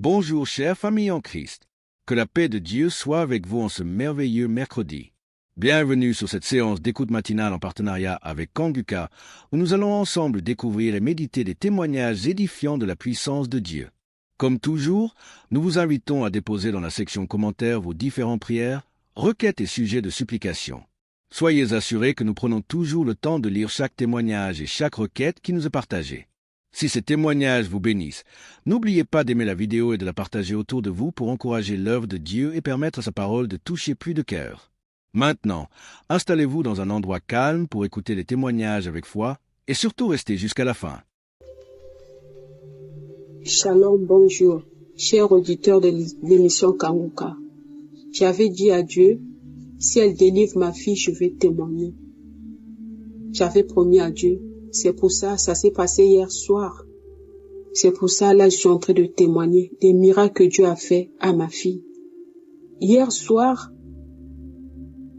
Bonjour chère famille en Christ. Que la paix de Dieu soit avec vous en ce merveilleux mercredi. Bienvenue sur cette séance d'écoute matinale en partenariat avec Kanguka, où nous allons ensemble découvrir et méditer des témoignages édifiants de la puissance de Dieu. Comme toujours, nous vous invitons à déposer dans la section commentaires vos différentes prières, requêtes et sujets de supplication. Soyez assurés que nous prenons toujours le temps de lire chaque témoignage et chaque requête qui nous est partagée. Si ces témoignages vous bénissent, n'oubliez pas d'aimer la vidéo et de la partager autour de vous pour encourager l'œuvre de Dieu et permettre à sa parole de toucher plus de cœurs. Maintenant, installez-vous dans un endroit calme pour écouter les témoignages avec foi et surtout restez jusqu'à la fin. Shalom, bonjour, chers auditeurs de l'émission Kanguka. J'avais dit à Dieu, si elle délivre ma fille, je vais témoigner. J'avais promis à Dieu. C'est pour ça, ça s'est passé hier soir. C'est pour ça, là, je suis en train de témoigner des miracles que Dieu a fait à ma fille. Hier soir,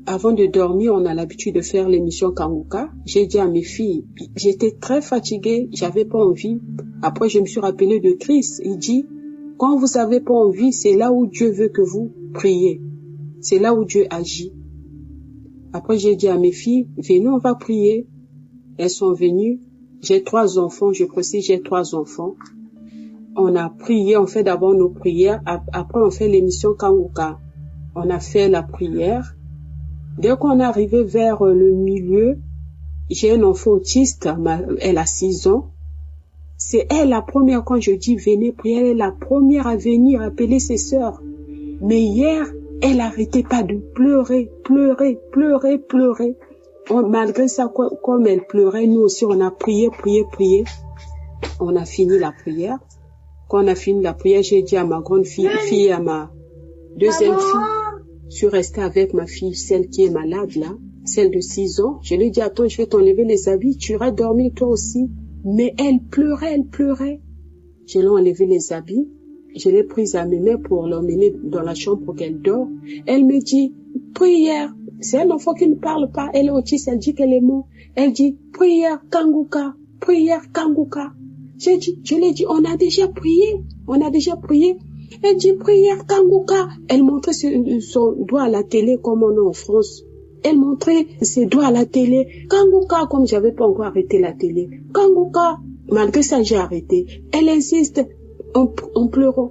avant de dormir, on a l'habitude de faire l'émission Kanguka. J'ai dit à mes filles, j'étais très fatiguée, j'avais pas envie. Après, je me suis rappelé de Christ. Il dit, quand vous avez pas envie, c'est là où Dieu veut que vous priez. C'est là où Dieu agit. Après, j'ai dit à mes filles, venez, on va prier. Elles sont venues. J'ai 3 enfants, je précise, j'ai 3 enfants. On a prié, on fait d'abord nos prières. Après, on fait l'émission Kanguka. On a fait la prière. Dès qu'on est arrivé vers le milieu, j'ai un enfant autiste, elle a 6 ans. C'est elle la première, quand je dis venez prier, elle est la première à venir appeler ses sœurs. Mais hier, elle n'arrêtait pas de pleurer. Malgré ça, comme elle pleurait, nous aussi, on a prié. On a fini la prière. Quand on a fini la prière, j'ai dit à ma grande fille et à ma deuxième fille, je suis restée avec ma fille, celle qui est malade là, celle de 6 ans. Je lui ai dit, attends, je vais t'enlever les habits, tu iras dormir toi aussi. Mais elle pleurait. Je lui ai enlevé les habits. Je l'ai prise à mes mains pour l'emmener dans la chambre pour qu'elle dort. Elle me dit, prière. C'est un enfant qui ne parle pas. Elle est autiste, elle dit qu'elle est morte. Elle dit, prière Kanguka. Je lui ai dit, on a déjà prié. Elle dit, prière Kanguka. Elle montrait son doigt à la télé comme on est en France. Elle montrait ses doigts à la télé. Kanguka, comme j'avais pas encore arrêté la télé. Kanguka. Malgré ça, j'ai arrêté. Elle insiste en pleurant.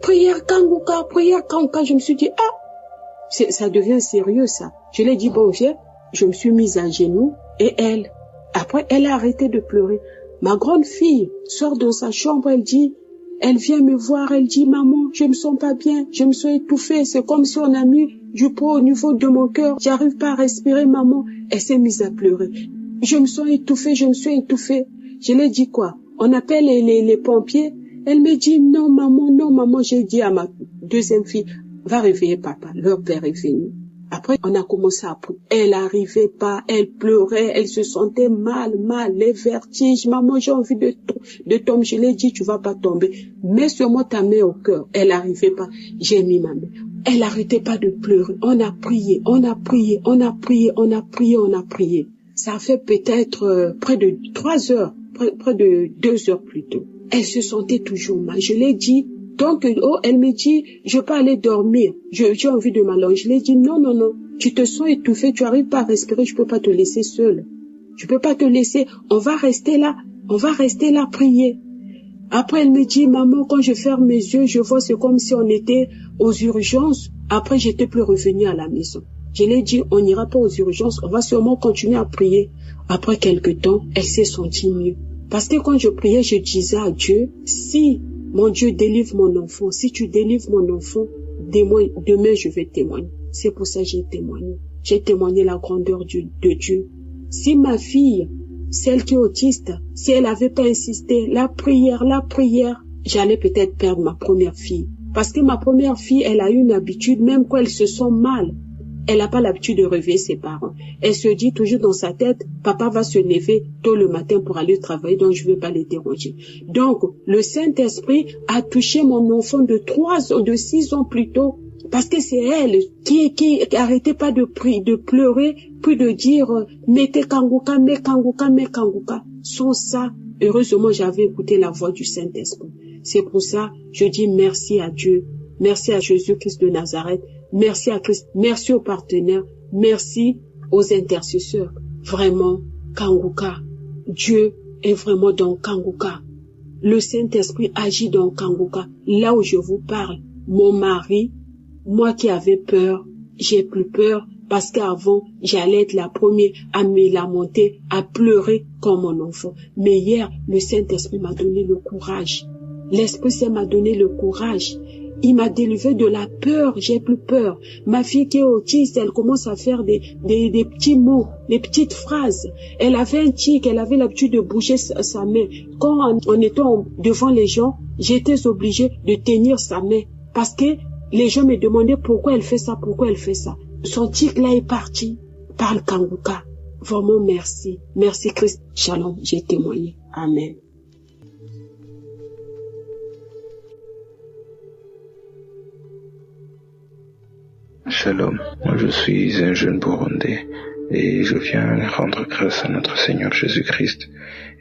Prière Kanguka. Je me suis dit, ça devient sérieux, ça. Je l'ai dit, bon, je me suis mise à genoux et après, elle a arrêté de pleurer. Ma grande fille sort dans sa chambre, elle vient me voir, elle dit, maman, je me sens pas bien, je me sens étouffée, c'est comme si on a mis du poids au niveau de mon cœur, j'arrive pas à respirer, maman. Elle s'est mise à pleurer. Je me sens étouffée. Je l'ai dit quoi? On appelle les pompiers. Elle me dit, non, maman, j'ai dit à ma deuxième fille, va réveiller papa, leur père est venu. Après, on a commencé à prier. Elle n'arrivait pas, elle pleurait, elle se sentait mal, les vertiges. Maman, j'ai envie de tomber. Je l'ai dit, tu vas pas tomber. Mets sur moi ta main au cœur. Elle n'arrivait pas. J'ai mis ma main. Elle n'arrêtait pas de pleurer. On a prié. Ça fait peut-être près de 3 heures, près de 2 heures plus tôt. Elle se sentait toujours mal. Je l'ai dit. Donc, elle me dit, je peux aller dormir. J'ai envie de m'allonger. Je l'ai dit, non. Tu te sens étouffée, tu n'arrives pas à respirer, je peux pas te laisser seule. Je peux pas te laisser. On va rester là prier. Après, elle me dit, maman, quand je ferme mes yeux, je vois, c'est comme si on était aux urgences. Après, j'étais plus revenue à la maison. Je l'ai dit, on n'ira pas aux urgences, on va sûrement continuer à prier. Après quelque temps, elle s'est sentie mieux. Parce que quand je priais, je disais à Dieu, si mon Dieu délivre mon enfant, si tu délivres mon enfant, demain je vais témoigner. C'est pour ça que j'ai témoigné. J'ai témoigné la grandeur de Dieu. Si ma fille, celle qui est autiste, si elle n'avait pas insisté, la prière, j'allais peut-être perdre ma première fille. Parce que ma première fille, elle a une habitude, même quand elle se sent mal, elle n'a pas l'habitude de réveiller ses parents. Elle se dit toujours dans sa tête, papa va se lever tôt le matin pour aller travailler, donc je ne vais pas les déranger. Donc, le Saint-Esprit a touché mon enfant de 6 ans plus tôt, parce que c'est elle qui arrêtait pas de pleurer, puis de dire, mettez Kanguka. Sans ça, heureusement, j'avais écouté la voix du Saint-Esprit. C'est pour ça, je dis merci à Dieu. Merci à Jésus-Christ de Nazareth. Merci à Christ. Merci aux partenaires. Merci aux intercesseurs. Vraiment, Kanguka. Dieu est vraiment dans Kanguka. Le Saint-Esprit agit dans Kanguka. Là où je vous parle, mon mari, moi qui avais peur, j'ai plus peur parce qu'avant, j'allais être la première à me lamenter, à pleurer comme mon enfant. Mais hier, le Saint-Esprit m'a donné le courage. L'Esprit Saint m'a donné le courage. Il m'a délivré de la peur, j'ai plus peur. Ma fille qui est autiste, elle commence à faire des petits mots, des petites phrases. Elle avait un tic, elle avait l'habitude de bouger sa main. Quand en étant devant les gens, j'étais obligée de tenir sa main. Parce que les gens me demandaient pourquoi elle fait ça, pourquoi elle fait ça. Son tic là est parti par le Kanguka. Vraiment merci. Merci Christ. Shalom, j'ai témoigné. Amen. Shalom, moi je suis un jeune Burundais et je viens rendre grâce à notre Seigneur Jésus-Christ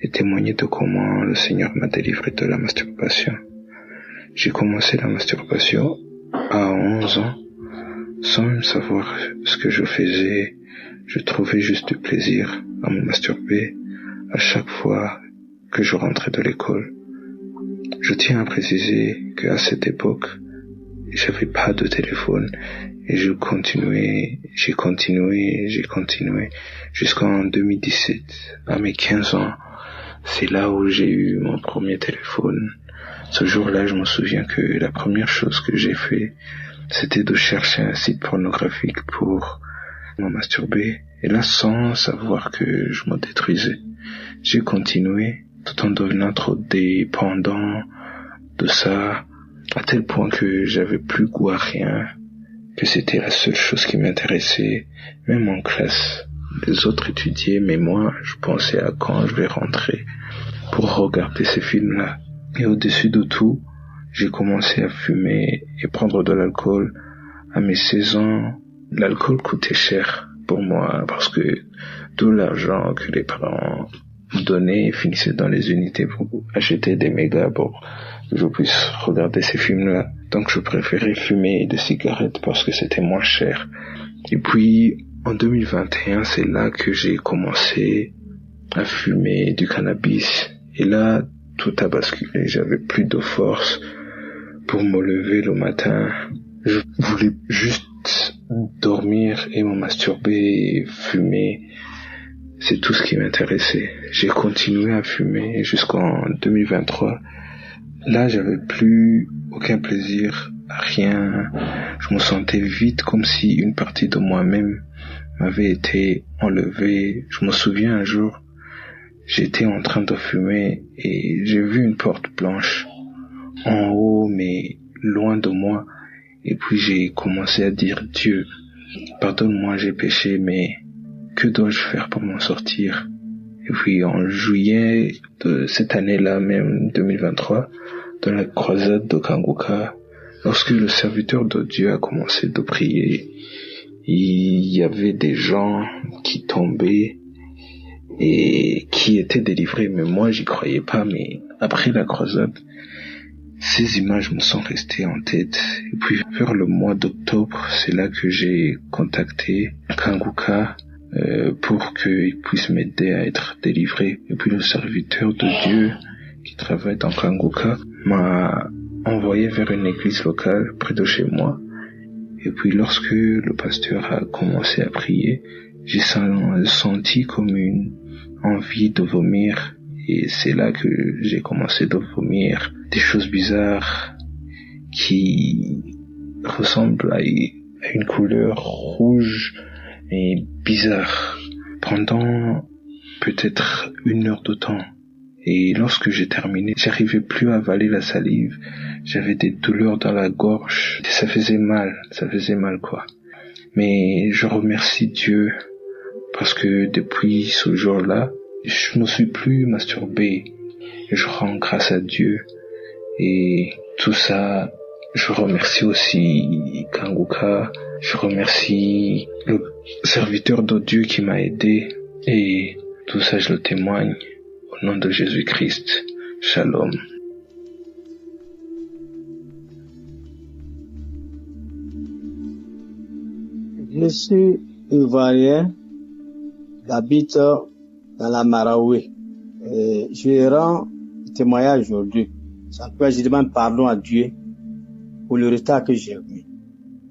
et témoigner de comment le Seigneur m'a délivré de la masturbation. J'ai commencé la masturbation à 11 ans, sans même savoir ce que je faisais. Je trouvais juste du plaisir à me masturber à chaque fois que je rentrais de l'école. Je tiens à préciser qu'à cette époque, j'avais pas de téléphone et j'ai continué jusqu'en 2017. À mes 15 ans, c'est là où j'ai eu mon premier téléphone. Ce jour-là, je me souviens que la première chose que j'ai fait, c'était de chercher un site pornographique pour me masturber. Et là, sans savoir que je me détruisais, j'ai continué tout en devenant trop dépendant de ça, à tel point que j'avais plus goût à rien, que c'était la seule chose qui m'intéressait. Même en classe, les autres étudiaient, mais moi, je pensais à quand je vais rentrer pour regarder ces films-là. Et au-dessus de tout, j'ai commencé à fumer et prendre de l'alcool. À mes 16 ans, l'alcool coûtait cher pour moi parce que tout l'argent que les parents me donnaient finissait dans les unités pour acheter des mégas pour que je puisse regarder ces films-là. Donc je préférais fumer des cigarettes parce que c'était moins cher. Et puis en 2021, c'est là que j'ai commencé à fumer du cannabis. Et là, tout a basculé. J'avais plus de force pour me lever le matin. Je voulais juste dormir et me masturber et fumer. C'est tout ce qui m'intéressait. J'ai continué à fumer jusqu'en 2023. Là, j'avais plus aucun plaisir, rien. Je me sentais vide comme si une partie de moi-même m'avait été enlevée. Je me souviens un jour, j'étais en train de fumer et j'ai vu une porte blanche en haut, mais loin de moi. Et puis j'ai commencé à dire, Dieu, pardonne-moi, j'ai péché, mais que dois-je faire pour m'en sortir? Et puis en juillet de cette année-là, même 2023, dans la croisade de Kanguka, lorsque le serviteur de Dieu a commencé de prier, il y avait des gens qui tombaient et qui étaient délivrés, mais moi j'y croyais pas. Mais après la croisade, ces images me sont restées en tête. Et puis vers le mois d'octobre, c'est là que j'ai contacté Kanguka pour qu'il puisse m'aider à être délivré. Et puis le serviteur de Dieu qui travaille dans Kanguka m'a envoyé vers une église locale près de chez moi. Et puis lorsque le pasteur a commencé à prier, j'ai senti comme une envie de vomir. Et c'est là que j'ai commencé de vomir des choses bizarres qui ressemblent à une couleur rouge et bizarre pendant peut-être 1 heure de temps. Et lorsque j'ai terminé, j'arrivais plus à avaler la salive. J'avais des douleurs dans la gorge. Ça faisait mal quoi. Mais je remercie Dieu parce que depuis ce jour-là, je ne suis plus masturbé. Et je rends grâce à Dieu. Et tout ça, je remercie aussi Kanguka. Je remercie le serviteur de Dieu qui m'a aidé. Et tout ça, je le témoigne. Au nom de Jésus-Christ. Shalom. Je suis ivoirien, j'habite dans la Maraoué. Et je rends témoignage aujourd'hui. Ça peut, je demande pardon à Dieu pour le retard que j'ai mis.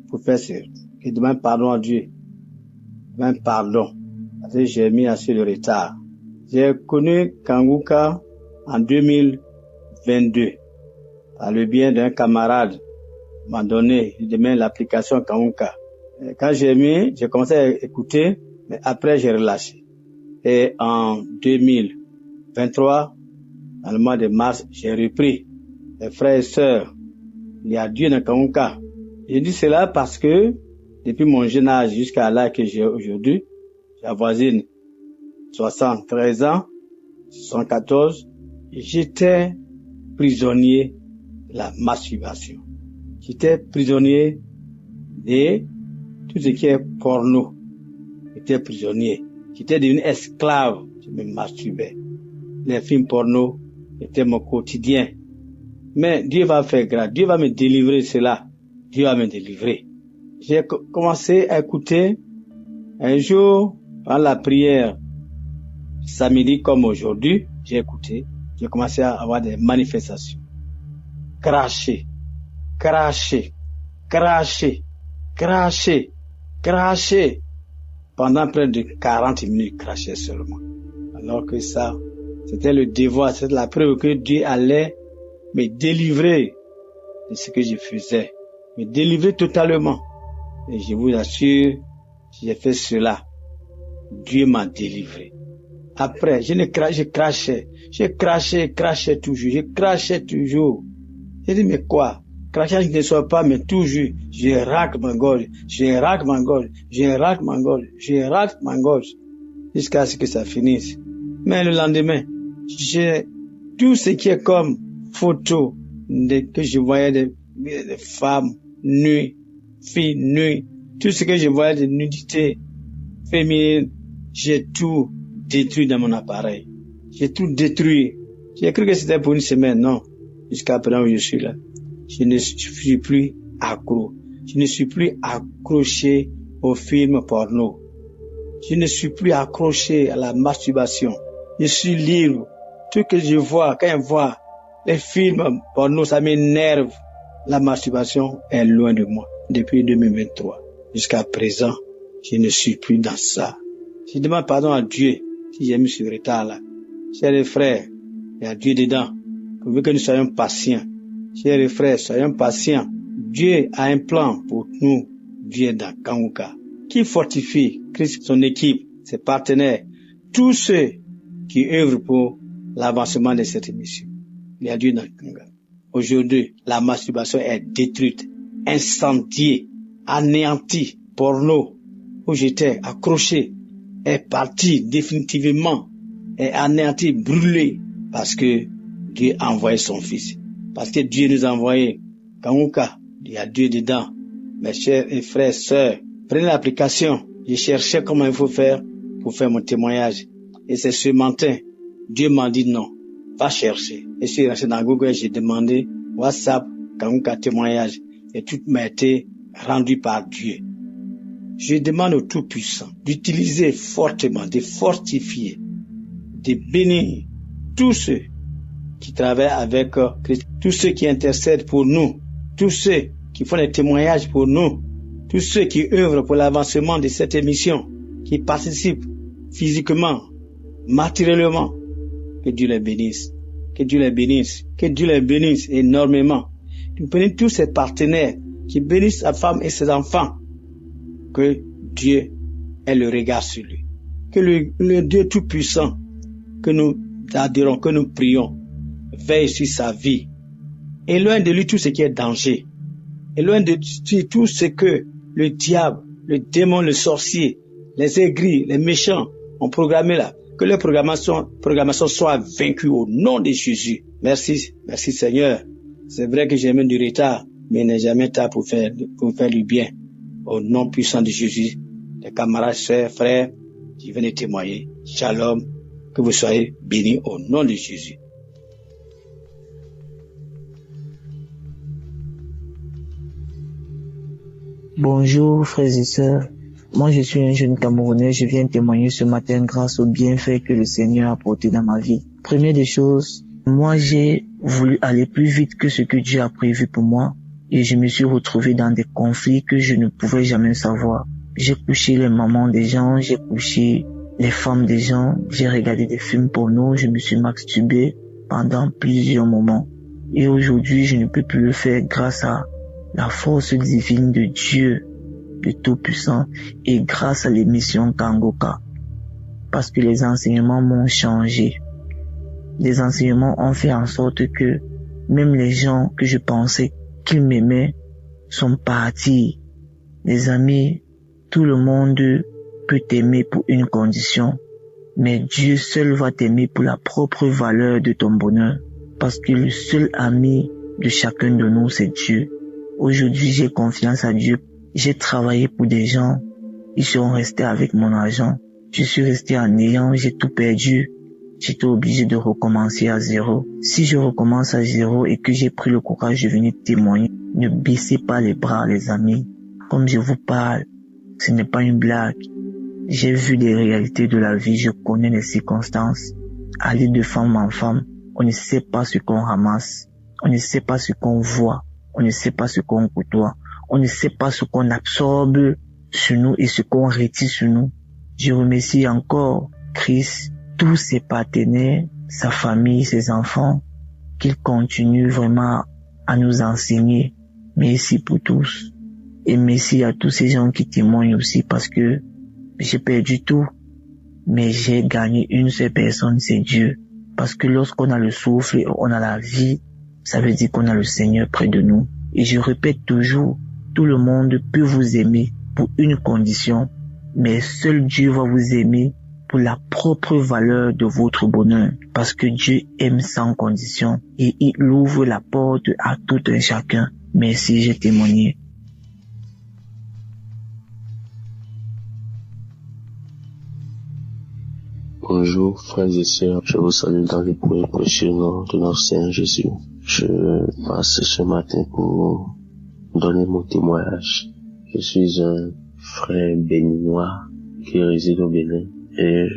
Pour faire ce, je demande pardon à Dieu. Je demande pardon parce que j'ai mis assez de retard. J'ai connu Kanguka en 2022 par le bien d'un camarade m'a donné, il demande l'application Kanguka. Et quand j'ai commencé à écouter, mais après j'ai relâché. Et en 2023, dans le mois de mars, j'ai repris. Mes frères et sœurs, il y a Dieu dans Kanguka. Je dis cela parce que depuis mon jeune âge jusqu'à l'âge que j'ai aujourd'hui, j'avoisine 73 ans, 74, j'étais prisonnier de la masturbation. J'étais prisonnier de tout ce qui est porno. J'étais prisonnier. J'étais devenu esclave. Je me masturbais. Les films porno étaient mon quotidien. Mais Dieu va faire grâce. Dieu va me délivrer de cela. Dieu va me délivrer. J'ai commencé à écouter un jour, dans la prière, samedi comme aujourd'hui, j'ai écouté. J'ai commencé à avoir des manifestations. Cracher, cracher, cracher, cracher, cracher. Pendant près de 40 minutes, cracher seulement. Alors que ça, c'était le devoir, c'était la preuve que Dieu allait me délivrer de ce que je faisais. Me délivrer totalement. Et je vous assure, si j'ai fait cela, Dieu m'a délivré. Après, je crachais toujours. J'ai dit, mais quoi? Crachage ne soit pas, mais toujours, je racle ma gorge, jusqu'à ce que ça finisse. Mais le lendemain, j'ai tout ce qui est comme photo que je voyais des femmes nues, filles nues, tout ce que je voyais de nudité féminine, j'ai tout détruit dans mon appareil. J'ai tout détruit. J'ai cru que c'était pour une semaine, non. Jusqu'à présent où je suis là. Je ne suis plus accro. Je ne suis plus accroché aux films porno. Je ne suis plus accroché à la masturbation. Je suis libre. Tout ce que je vois, quand je vois les films porno, ça m'énerve. La masturbation est loin de moi depuis 2023. Jusqu'à présent, je ne suis plus dans ça. Je demande pardon à Dieu si j'ai mis ce retard-là. Chers frères, il y a Dieu dedans. Pour que nous soyons patients. Chers frères, soyons patients. Dieu a un plan pour nous. Dieu est dans Kanguka. Qui fortifie Christ, son équipe, ses partenaires, tous ceux qui œuvrent pour l'avancement de cette mission. Il y a Dieu dans Kanguka. Aujourd'hui, la masturbation est détruite, incendiée, anéantie. Porno, où j'étais accroché, est parti définitivement, est anéanti, brûlé, parce que Dieu a envoyé son Fils. Parce que Dieu nous a envoyé. Kanguka, il y a Dieu dedans. Mes chers et frères, sœurs, prenez l'application. Je cherchais comment il faut faire pour faire mon témoignage. Et c'est ce matin, Dieu m'a dit non, va chercher. Et je suis resté dans Google, j'ai demandé WhatsApp, Kanguka témoignage. Et tout m'a été rendu par Dieu. Je demande au Tout-Puissant d'utiliser fortement, de fortifier, de bénir tous ceux qui travaillent avec Christ, tous ceux qui intercèdent pour nous, tous ceux qui font des témoignages pour nous, tous ceux qui œuvrent pour l'avancement de cette émission, qui participent physiquement, matériellement. Que Dieu les bénisse, que Dieu les bénisse, que Dieu les bénisse énormément. Nous bénissons tous ces partenaires qui bénissent sa femme et ses enfants. Que Dieu ait le regard sur lui. Que le Dieu Tout-Puissant, que nous adorons, que nous prions, veille sur sa vie. Éloigne de lui tout ce qui est danger. Éloigne de lui tout ce que le diable, le démon, le sorcier, les aigris, les méchants ont programmé là. Que leur programmation soit vaincue au nom de Jésus. Merci Seigneur. C'est vrai que j'ai même du retard, mais il n'est jamais tard pour faire du bien. Au nom puissant de Jésus, les camarades, sœurs, frères, qui viennent témoigner. Shalom, que vous soyez bénis au nom de Jésus. Bonjour frères et sœurs, Moi, je suis un jeune Camerounais, je viens témoigner ce matin grâce aux bienfaits que le Seigneur a apportés dans ma vie. Première des choses, moi, j'ai voulu aller plus vite que ce que Dieu a prévu pour moi et je me suis retrouvé dans des conflits que je ne pouvais jamais savoir. J'ai couché les mamans des gens, j'ai couché les femmes des gens, j'ai regardé des films porno, je me suis masturbé pendant plusieurs moments. Et aujourd'hui, je ne peux plus le faire grâce à la force divine de Dieu, de Tout-Puissant, et grâce à l'émission Kangoka. Parce que les enseignements m'ont changé. Les enseignements ont fait en sorte que même les gens que je pensais qu'ils m'aimaient sont partis. Les amis, tout le monde peut t'aimer pour une condition, mais Dieu seul va t'aimer pour la propre valeur de ton bonheur. Parce que le seul ami de chacun de nous, c'est Dieu. Aujourd'hui, j'ai confiance à Dieu. J'ai travaillé pour des gens. Ils sont restés avec mon argent. Je suis resté en néant, j'ai tout perdu. J'étais obligé de recommencer à zéro. Si je recommence à zéro et que j'ai pris le courage de venir témoigner, ne baissez pas les bras, les amis. Comme je vous parle, ce n'est pas une blague. J'ai vu les réalités de la vie, je connais les circonstances. Aller de femme en femme, on ne sait pas ce qu'on ramasse. On ne sait pas ce qu'on voit. On ne sait pas ce qu'on côtoie. On ne sait pas ce qu'on absorbe sur nous et ce qu'on retire sur nous. Je remercie encore Christ, tous ses partenaires, sa famille, ses enfants, qu'il continue vraiment à nous enseigner. Merci pour tous. Et merci à tous ces gens qui témoignent aussi parce que j'ai perdu tout. Mais j'ai gagné une seule personne, c'est Dieu. Parce que lorsqu'on a le souffle et on a la vie, ça veut dire qu'on a le Seigneur près de nous. Et je répète toujours, tout le monde peut vous aimer pour une condition, mais seul Dieu va vous aimer pour la propre valeur de votre bonheur. Parce que Dieu aime sans condition et il ouvre la porte à tout un chacun. Merci, j'ai témoigné. Bonjour frères et sœurs, je vous salue dans le point précieux nom de notre Seigneur Jésus. Je passe ce matin pour donner mon témoignage. Je suis un frère béninois qui réside au Bénin et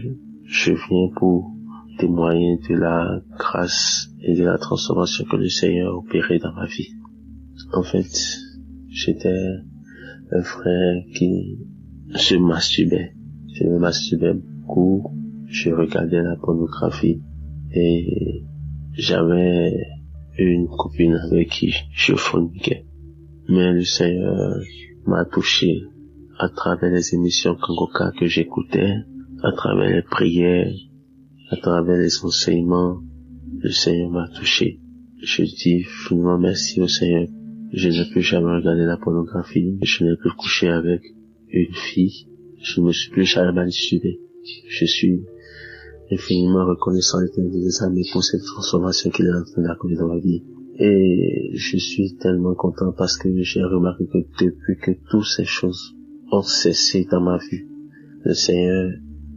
je viens pour témoigner de la grâce et de la transformation que le Seigneur a opérée dans ma vie. En fait, j'étais un frère qui se masturbait. Je me masturbais beaucoup. Je regardais la pornographie et j'avais une copine avec qui je forniquais. Mais le Seigneur m'a touché à travers les émissions Kangoka que j'écoutais, à travers les prières, à travers les enseignements. Le Seigneur m'a touché. Je dis finalement merci au Seigneur. Je ne peux jamais regarder la pornographie. Je n'ai plus couché avec une fille. Je ne me suis plus jamais masturbé. Je suis infiniment reconnaissant des amis pour cette transformation qu'il est en train d'accomplir dans ma vie. Et je suis tellement content parce que j'ai remarqué que depuis que toutes ces choses ont cessé dans ma vie, le Seigneur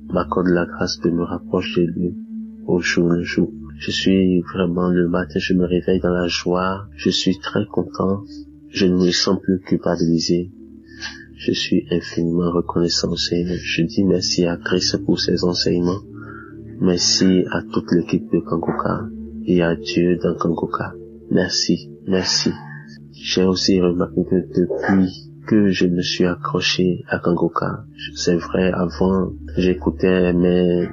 m'accorde la grâce de me rapprocher de lui au jour le jour. Je suis vraiment, le matin, je me réveille dans la joie. Je suis très content. Je ne me sens plus culpabilisé. Je suis infiniment reconnaissant au Seigneur. Je dis merci à Christ pour ses enseignements. Merci à toute l'équipe de Kangoka et à Dieu dans Kangoka. Merci, merci. J'ai aussi remarqué que depuis que je me suis accroché à Kangoka, c'est vrai, avant, j'écoutais, mais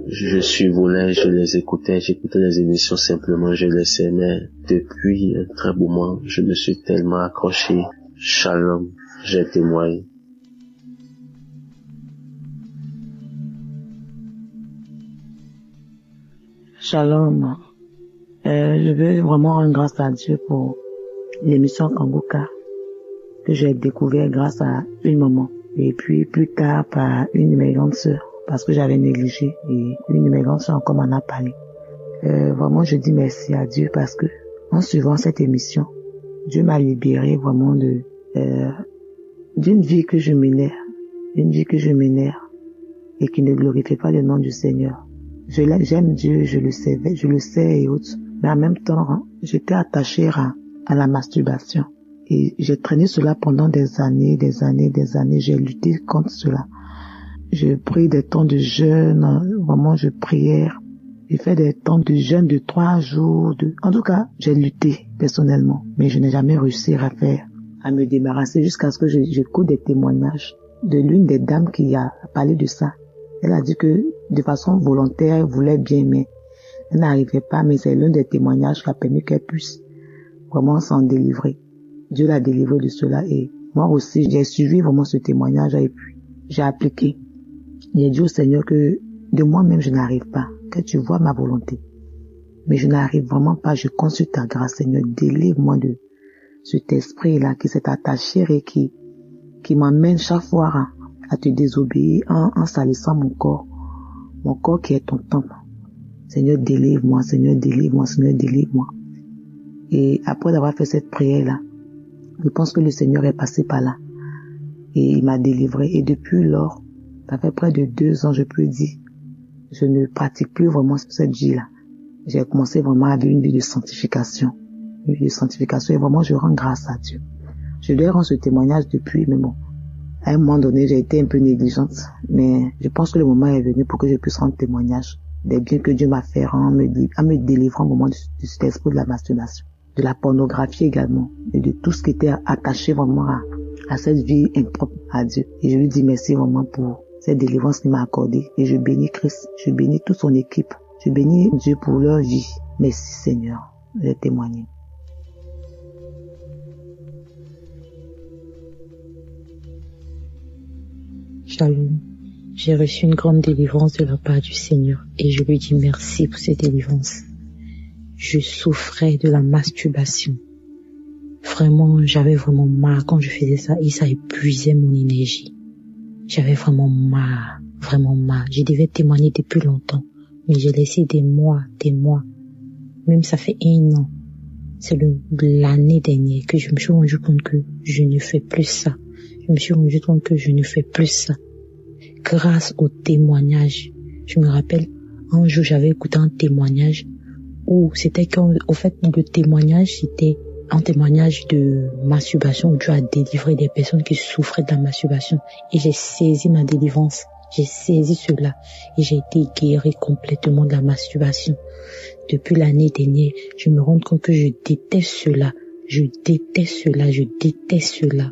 je survolais, je les écoutais, j'écoutais les émissions simplement, je les aimais. Depuis un très beau moment, je me suis tellement accroché. Shalom, j'ai témoigné. Shalom. Je veux vraiment rendre grâce à Dieu pour l'émission Kangoka que j'ai découvert grâce à une maman et puis plus tard par une de mes grandes sœurs parce que j'avais négligé et une de mes grandes sœurs encore m'en a parlé. Vraiment je dis merci à Dieu parce que en suivant cette émission, Dieu m'a libéré vraiment d'une vie que je menais, et qui ne glorifiait pas le nom du Seigneur. J'aime Dieu, je le sais et autres. Mais en même temps, j'étais attachée à la masturbation. Et j'ai traîné cela pendant des années. J'ai lutté contre cela. Je pris des temps de jeûne, vraiment je priais. J'ai fait des temps de jeûne de 3 jours. En tout cas, j'ai lutté personnellement. Mais je n'ai jamais réussi à me débarrasser jusqu'à ce que j'écoute des témoignages de l'une des dames qui a parlé de ça. Elle a dit que de façon volontaire, elle voulait bien, mais elle n'arrivait pas. Mais c'est l'un des témoignages qui a permis qu'elle puisse vraiment s'en délivrer. Dieu l'a délivré de cela et moi aussi, j'ai suivi vraiment ce témoignage et puis j'ai appliqué. J'ai dit au Seigneur que de moi-même, je n'arrive pas, que tu vois ma volonté. Mais je n'arrive vraiment pas, je consulte ta grâce, Seigneur, délivre-moi de cet esprit-là qui s'est attaché et qui m'emmène chaque fois à te désobéir en salissant mon corps qui est ton temple. Seigneur, délivre-moi, Seigneur, délivre-moi, Seigneur, délivre-moi. Et après avoir fait cette prière-là, je pense que le Seigneur est passé par là. Et il m'a délivré. Et depuis lors, ça fait près de 2 ans, je peux dire, je ne pratique plus vraiment cette vie-là. J'ai commencé vraiment à vivre une vie de sanctification. Une vie de sanctification. Et vraiment, je rends grâce à Dieu. Je lui ai rendu ce témoignage depuis, mais bon, à un moment donné, j'ai été un peu négligente. Mais je pense que le moment est venu pour que je puisse rendre témoignage des biens que Dieu m'a fait en me délivrant au moment de cet esprit de la masturbation. De la pornographie également, et de tout ce qui était attaché vraiment à cette vie impropre à Dieu. Et je lui dis merci vraiment pour cette délivrance qu'il m'a accordée. Et je bénis Christ, je bénis toute son équipe, je bénis Dieu pour leur vie. Merci Seigneur, j'ai témoigné. Shalom. J'ai reçu une grande délivrance de la part du Seigneur et je lui dis merci pour cette délivrance. Je souffrais de la masturbation. Vraiment, j'avais vraiment marre quand je faisais ça et ça épuisait mon énergie. J'avais vraiment marre. Je devais témoigner depuis longtemps, mais j'ai laissé des mois. Même ça fait 1 an. C'est l'année dernière que je me suis rendu compte que je ne fais plus ça. Grâce au témoignage. Je me rappelle, un jour j'avais écouté un témoignage où c'était au fait, le témoignage, c'était un témoignage de masturbation où Dieu a délivré des personnes qui souffraient de la masturbation. Et j'ai saisi ma délivrance. J'ai saisi cela. Et j'ai été guérie complètement de la masturbation. Depuis l'année dernière, je me rends compte que je déteste cela.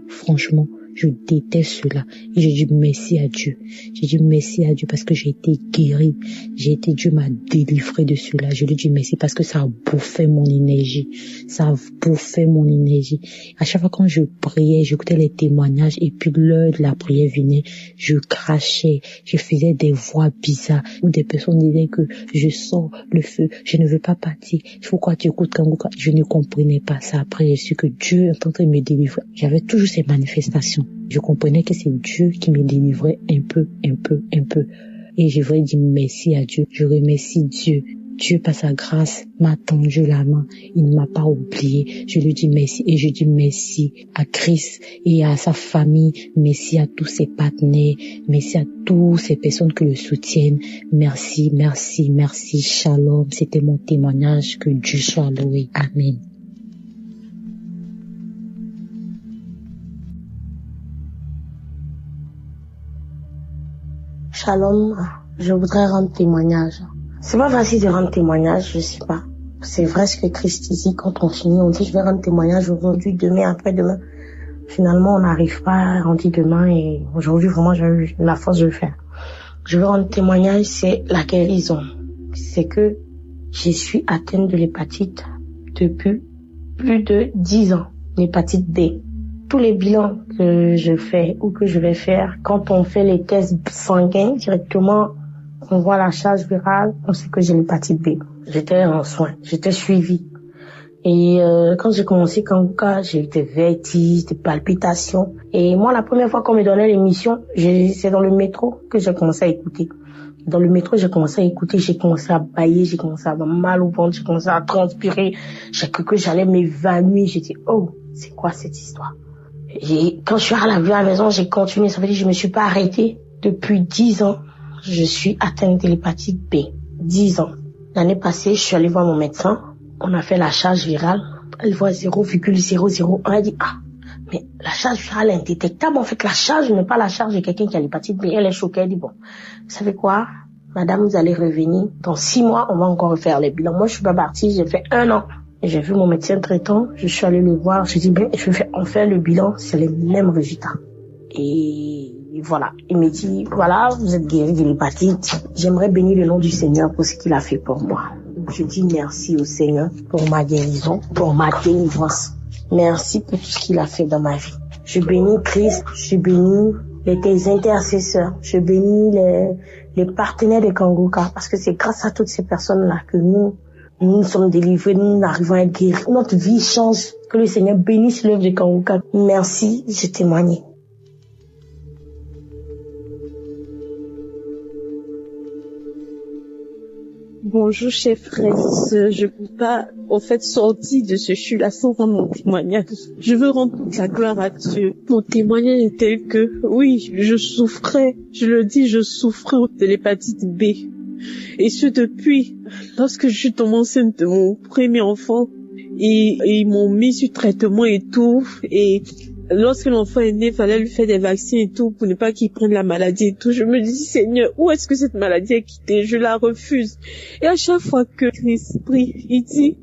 Franchement, je déteste cela. Et je dis merci à Dieu. Parce que j'ai été guérie. Dieu m'a délivré de cela. Je lui dis merci parce que ça a bouffé mon énergie. À chaque fois quand je priais, j'écoutais les témoignages et puis l'heure de la prière venait, je crachais, je faisais des voix bizarres où des personnes disaient que je sors le feu, je ne veux pas partir. Pourquoi tu écoutes Kanguka? Je ne comprenais pas ça. Après, j'ai su que Dieu est en train de me délivrer. J'avais toujours ces manifestations. Je comprenais que c'est Dieu qui me délivrait un peu. Et je voudrais dire merci à Dieu. Je remercie Dieu. Dieu, par sa grâce, m'a tendu la main. Il ne m'a pas oublié. Je lui dis merci. Et je dis merci à Christ et à sa famille. Merci à tous ses partenaires. Merci à toutes ces personnes qui le soutiennent. Merci. Shalom. C'était mon témoignage. Que Dieu soit loué. Amen. Shalom, je voudrais rendre témoignage. C'est pas facile de rendre témoignage, je sais pas. C'est vrai ce que Christ dit, quand on finit, on dit je vais rendre témoignage aujourd'hui, demain, après-demain. Finalement, on n'arrive pas à rendre demain et aujourd'hui, vraiment, j'ai eu la force de le faire. Je veux rendre témoignage, c'est la guérison. C'est que je suis atteinte de l'hépatite depuis plus de 10 ans, l'hépatite B. Tous les bilans que je fais ou que je vais faire, quand on fait les tests sanguins, directement, on voit la charge virale, on sait que j'ai l'hépatite B. J'étais en soins, j'étais suivie. Et quand j'ai commencé Kanguka, j'ai eu des vertiges, des palpitations. Et moi, la première fois qu'on me donnait l'émission, c'est dans le métro que j'ai commencé à écouter. Dans le métro, j'ai commencé à bâiller, j'ai commencé à avoir mal au ventre, j'ai commencé à transpirer. J'ai cru que j'allais m'évanouir. J'ai dit, oh, c'est quoi cette histoire? Et quand je suis arrivée à la maison, j'ai continué. Ça veut dire que je me suis pas arrêtée. Depuis 10 ans, je suis atteinte de l'hépatite B. 10 ans. L'année passée, je suis allée voir mon médecin. On a fait la charge virale. Elle voit 0,001. Elle dit, Mais la charge virale est indétectable. En fait, la charge n'est pas la charge de quelqu'un qui a l'hépatite B. Elle est choquée, elle dit, bon, vous savez quoi, madame, vous allez revenir. Dans 6 mois, on va encore refaire les bilans. Moi, je suis pas partie, j'ai fait 1 an. J'ai vu mon médecin traitant, je suis allée le voir, j'ai dit, ben, on fait le bilan, c'est les mêmes résultats. Et voilà, il me dit, voilà, vous êtes guéri de l'hépatite. J'aimerais bénir le nom du Seigneur pour ce qu'il a fait pour moi. Je dis merci au Seigneur pour ma guérison, pour ma délivrance. Merci pour tout ce qu'il a fait dans ma vie. Je bénis Christ, je bénis les intercesseurs, je bénis les partenaires de Kanguka, parce que c'est grâce à toutes ces personnes-là que nous sommes délivrés, nous arrivons à être guéris. Notre vie change. Que le Seigneur bénisse l'œuvre de Kanguka. Merci, je témoigne. Bonjour, chers frères et sœurs. Je ne peux pas, sortir de ce chute-là sans rendre mon témoignage. Je veux rendre toute la gloire à Dieu. Mon témoignage est tel que, oui, je souffrais de l'hépatite B. Et ce depuis, lorsque je suis tombée enceinte de mon premier enfant, et ils m'ont mis sur traitement et tout, et lorsque l'enfant est né, il fallait lui faire des vaccins et tout pour ne pas qu'il prenne la maladie et tout. Je me dis, Seigneur, où est-ce que cette maladie est quittée? Je la refuse. Et à chaque fois que Christ prie, il dit,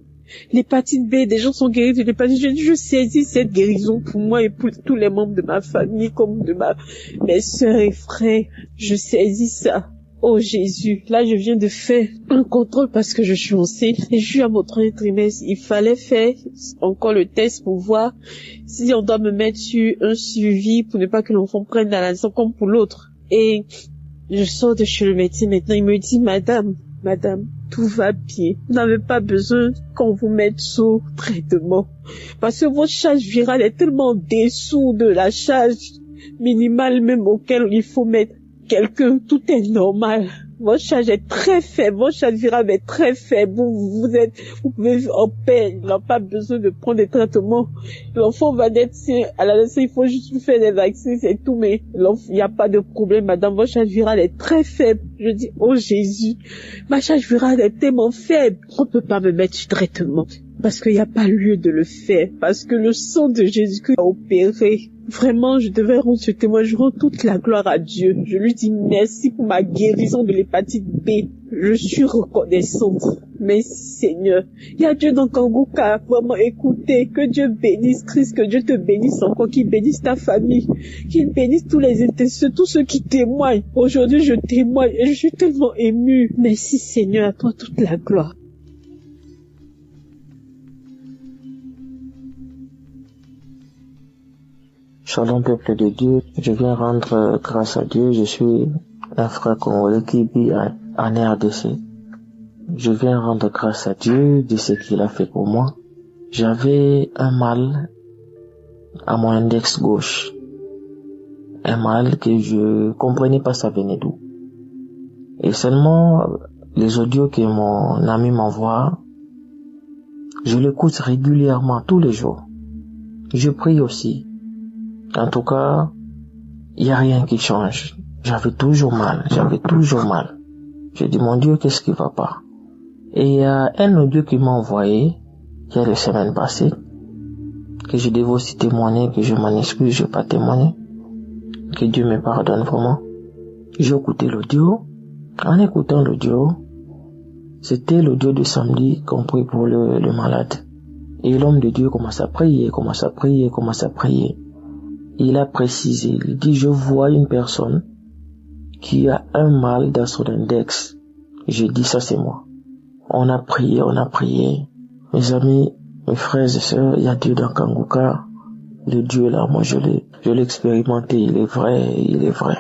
l'hépatite B, des gens sont guéris de l'hépatite. Je saisis cette guérison pour moi et pour tous les membres de ma famille, comme de mes sœurs et frères. Je saisis ça. Oh Jésus, là je viens de faire un contrôle parce que je suis enceinte et je suis à mon 3e trimestre. Il fallait faire encore le test pour voir si on doit me mettre sur un suivi pour ne pas que l'enfant prenne la naissance comme pour l'autre. Et je sors de chez le médecin maintenant, il me dit, madame, tout va bien. Vous n'avez pas besoin qu'on vous mette sous traitement. Parce que votre charge virale est tellement dessous de la charge minimale même auquel il faut mettre quelqu'un, tout est normal. Votre charge est très faible, votre charge virale est très faible. Vous pouvez en paix, il n'a pas besoin de prendre des traitements. L'enfant va naître, à la naissance, il faut juste lui faire des vaccins, c'est tout, mais il n'y a pas de problème, madame, votre charge virale est très faible. Je dis, oh Jésus, ma charge virale est tellement faible, on ne peut pas me mettre sur traitement. Parce qu'il n'y a pas lieu de le faire, parce que le sang de Jésus-Christ a opéré. Vraiment, je devais rendre ce témoignage, je rends toute la gloire à Dieu. Je lui dis merci pour ma guérison de l'hépatite B. Je suis reconnaissante. Merci Seigneur. Il y a Dieu dans Kanguka. Vraiment, écoutez, que Dieu bénisse Christ, que Dieu te bénisse encore, qu'il bénisse ta famille, qu'il bénisse tous les intercesseurs, tous ceux qui témoignent. Aujourd'hui, je témoigne et je suis tellement émue. Merci Seigneur, à toi toute la gloire. Shalom peuple de Dieu, je viens rendre grâce à Dieu, je suis un frère congolais qui vit en RDC. Je viens rendre grâce à Dieu de ce qu'il a fait pour moi. J'avais un mal à mon index gauche, un mal que je comprenais pas ça venait d'où. Et seulement les audios que mon ami m'envoie, je l'écoute régulièrement tous les jours. Je prie aussi. En tout cas, il n'y a rien qui change. J'avais toujours mal. Je dis, mon Dieu, qu'est-ce qui va pas? Et il y a un audio qui m'a envoyé, il y a les semaines passées, que je devais aussi témoigner, que je m'en excuse, je vais pas témoigner. Que Dieu me pardonne vraiment. J'ai écouté l'audio. En écoutant l'audio, c'était l'audio de samedi compris pour le malade. Et l'homme de Dieu commence à prier. Il a précisé, il dit, je vois une personne qui a un mal dans son index. Je dis, ça c'est moi. On a prié. Mes amis, mes frères et sœurs, il y a Dieu dans Kanguka. Le Dieu là, moi je l'ai expérimenté, il est vrai.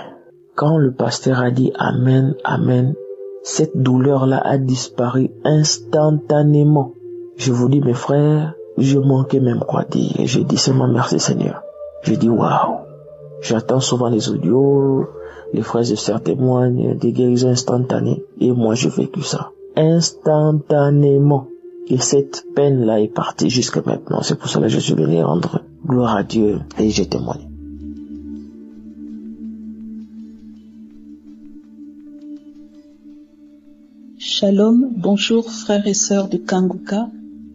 Quand le pasteur a dit Amen, Amen, cette douleur-là a disparu instantanément. Je vous dis, mes frères, je manquais même quoi dire. Je dis seulement merci Seigneur. Je dis waouh. J'attends souvent les audios, les frères et sœurs témoignent des guérisons instantanées. Et moi, j'ai vécu ça. Instantanément. Et cette peine-là est partie jusqu'à maintenant. C'est pour cela que je suis venu rendre gloire à Dieu et je témoigne. Shalom, bonjour frères et sœurs de Kanguka.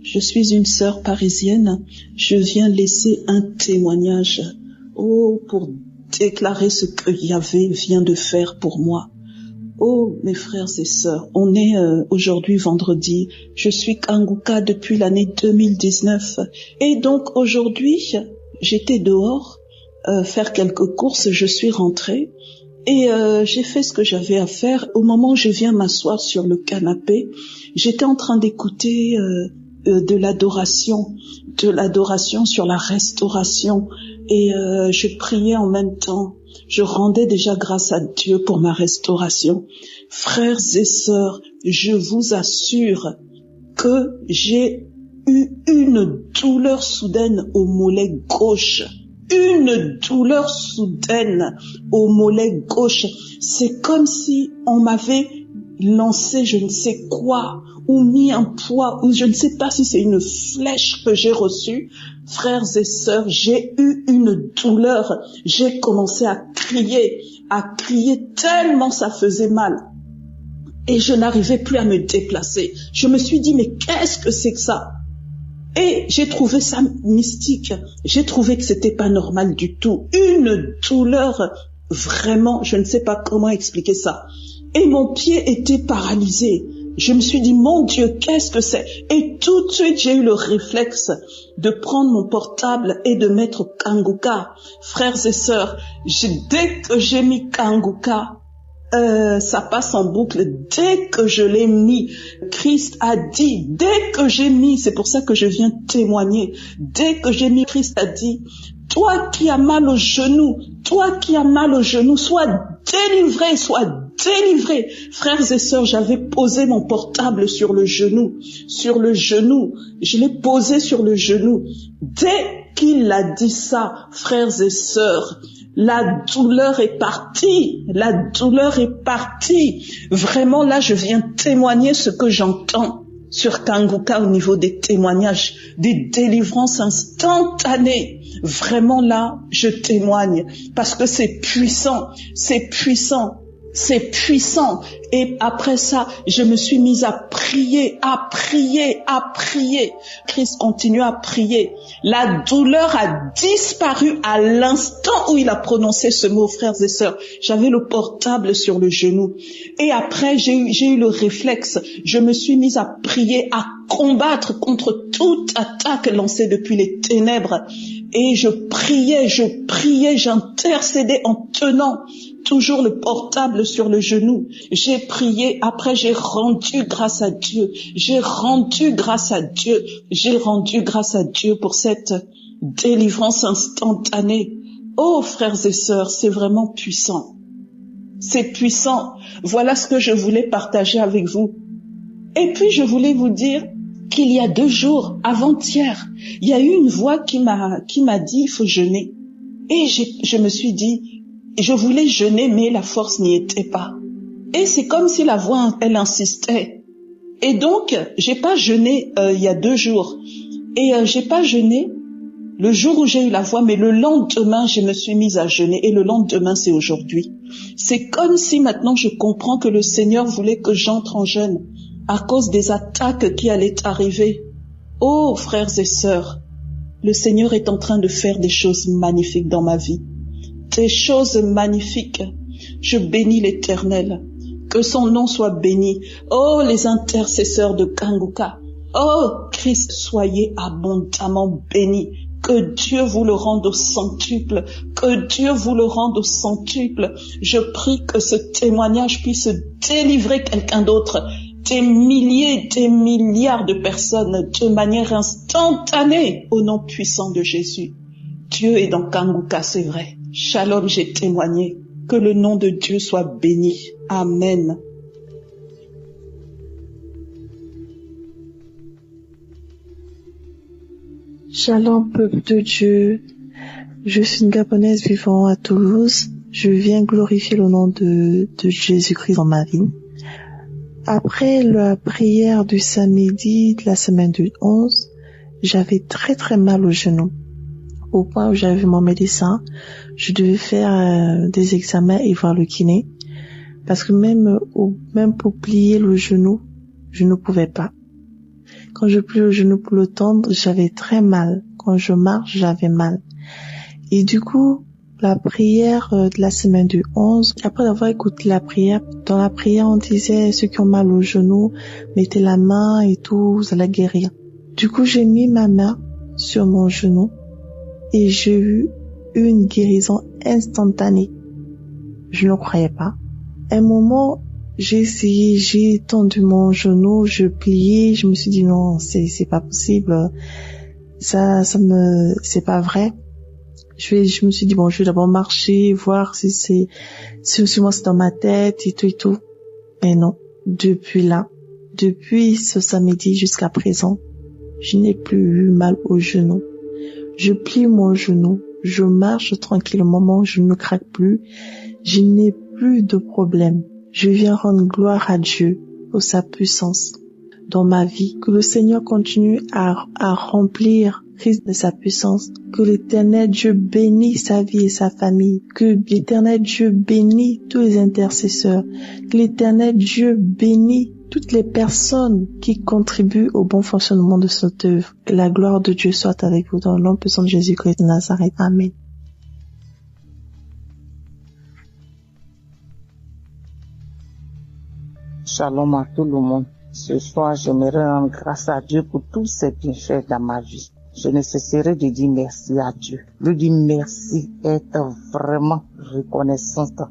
Je suis une sœur parisienne. Je viens laisser un témoignage. Pour déclarer ce que Yahvé vient de faire pour moi. Mes frères et sœurs, on est aujourd'hui vendredi. Je suis Kanguka depuis l'année 2019. Et donc aujourd'hui, j'étais dehors faire quelques courses. Je suis rentrée. Et j'ai fait ce que j'avais à faire. Au moment où je viens m'asseoir sur le canapé, j'étais en train d'écouter de l'adoration sur la restauration. Et je priais en même temps. Je rendais déjà grâce à Dieu pour ma restauration. Frères et sœurs, je vous assure que j'ai eu une douleur soudaine au mollet gauche. Une douleur soudaine au mollet gauche. C'est comme si on m'avait lancé je ne sais quoi, ou mis un poids, ou je ne sais pas si c'est une flèche que j'ai reçue. Frères et sœurs, j'ai eu une douleur. J'ai commencé à crier tellement ça faisait mal. Et je n'arrivais plus à me déplacer. Je me suis dit, mais qu'est-ce que c'est que ça? Et j'ai trouvé ça mystique. J'ai trouvé que c'était pas normal du tout. Une douleur, vraiment, je ne sais pas comment expliquer ça. Et mon pied était paralysé. Je me suis dit, mon Dieu, qu'est-ce que c'est? Et tout de suite, j'ai eu le réflexe de prendre mon portable et de mettre Kanguka. Frères et sœurs, dès que j'ai mis Kanguka, ça passe en boucle. Dès que je l'ai mis, Christ a dit, dès que j'ai mis, c'est pour ça que je viens témoigner, dès que j'ai mis, Christ a dit, toi qui as mal au genou, sois délivré, Frères et sœurs, j'avais posé mon portable sur le genou, je l'ai posé sur le genou. Dès qu'il a dit ça, frères et sœurs, la douleur est partie. Vraiment, là, je viens témoigner ce que j'entends sur Kanguka au niveau des témoignages, des délivrances instantanées. Vraiment, là, je témoigne parce que c'est puissant. Et après ça, je me suis mise à prier. Christ continue à prier. La douleur a disparu à l'instant où il a prononcé ce mot, frères et sœurs. J'avais le portable sur le genou. Et après, j'ai eu le réflexe. Je me suis mise à prier, à combattre contre toute attaque lancée depuis les ténèbres. Et je priais, j'intercédais en tenant toujours le portable sur le genou. J'ai prié, après j'ai rendu grâce à Dieu. J'ai rendu grâce à Dieu pour cette délivrance instantanée. Frères et sœurs, c'est vraiment puissant. C'est puissant. Voilà ce que je voulais partager avec vous. Et puis je voulais vous dire qu'il y a 2 jours, avant-hier, il y a eu une voix qui m'a dit il faut jeûner. Et je me suis dit, je voulais jeûner, mais la force n'y était pas. Et c'est comme si la voix, elle insistait. Et donc, j'ai pas jeûné il y a 2 jours. Et j'ai pas jeûné le jour où j'ai eu la voix, mais le lendemain, je me suis mise à jeûner. Et le lendemain, c'est aujourd'hui. C'est comme si maintenant je comprends que le Seigneur voulait que j'entre en jeûne à cause des attaques qui allaient arriver. Frères et sœurs, le Seigneur est en train de faire des choses magnifiques dans ma vie. Des choses magnifiques. Je bénis l'Éternel. Que son nom soit béni. Les intercesseurs de Kanguka. Christ, soyez abondamment bénis. Que Dieu vous le rende au centuple. Je prie que ce témoignage puisse délivrer quelqu'un d'autre. Des milliers, des milliards de personnes de manière instantanée au nom puissant de Jésus. Dieu est dans Kanguka, c'est vrai. Shalom, j'ai témoigné. Que le nom de Dieu soit béni. Amen. Shalom, peuple de Dieu. Je suis une Gabonaise vivant à Toulouse. Je viens glorifier le nom de Jésus-Christ dans ma vie. Après la prière du samedi de la semaine du 11, j'avais très très mal au genou. Au point où j'avais vu mon médecin, je devais faire des examens et voir le kiné. Parce que même pour plier le genou, je ne pouvais pas. Quand je plie au genou pour le tendre, j'avais très mal. Quand je marche, j'avais mal. Et du coup, la prière de la semaine du 11, après avoir écouté la prière, dans la prière, on disait ceux qui ont mal au genou, mettez la main et tout, vous allez guérir. Du coup, j'ai mis ma main sur mon genou et j'ai eu une guérison instantanée. Je ne croyais pas. À un moment, j'ai essayé, j'ai tendu mon genou, je pliais, je me suis dit non, c'est pas possible. C'est pas vrai. Je me suis dit bon, je vais d'abord marcher, voir si moi c'est dans ma tête et tout. Mais non. Depuis ce samedi jusqu'à présent, je n'ai plus eu mal au genou. Je plie mon genou, je marche tranquillement, mon genou ne craque plus, je n'ai plus de problème. Je viens rendre gloire à Dieu pour sa puissance dans ma vie. Que le Seigneur continue à remplir Christ de sa puissance. Que l'Éternel Dieu bénisse sa vie et sa famille. Que l'Éternel Dieu bénisse tous les intercesseurs. Que l'Éternel Dieu bénisse toutes les personnes qui contribuent au bon fonctionnement de cette œuvre. Que la gloire de Dieu soit avec vous dans le nom puissant de Jésus-Christ de Nazareth. Amen. Shalom à tout le monde. Ce soir, j'aimerais rendre grâce à Dieu pour tous ses bienfaits dans ma vie. Je ne cesserai de dire merci à Dieu. Lui dire merci, être vraiment reconnaissante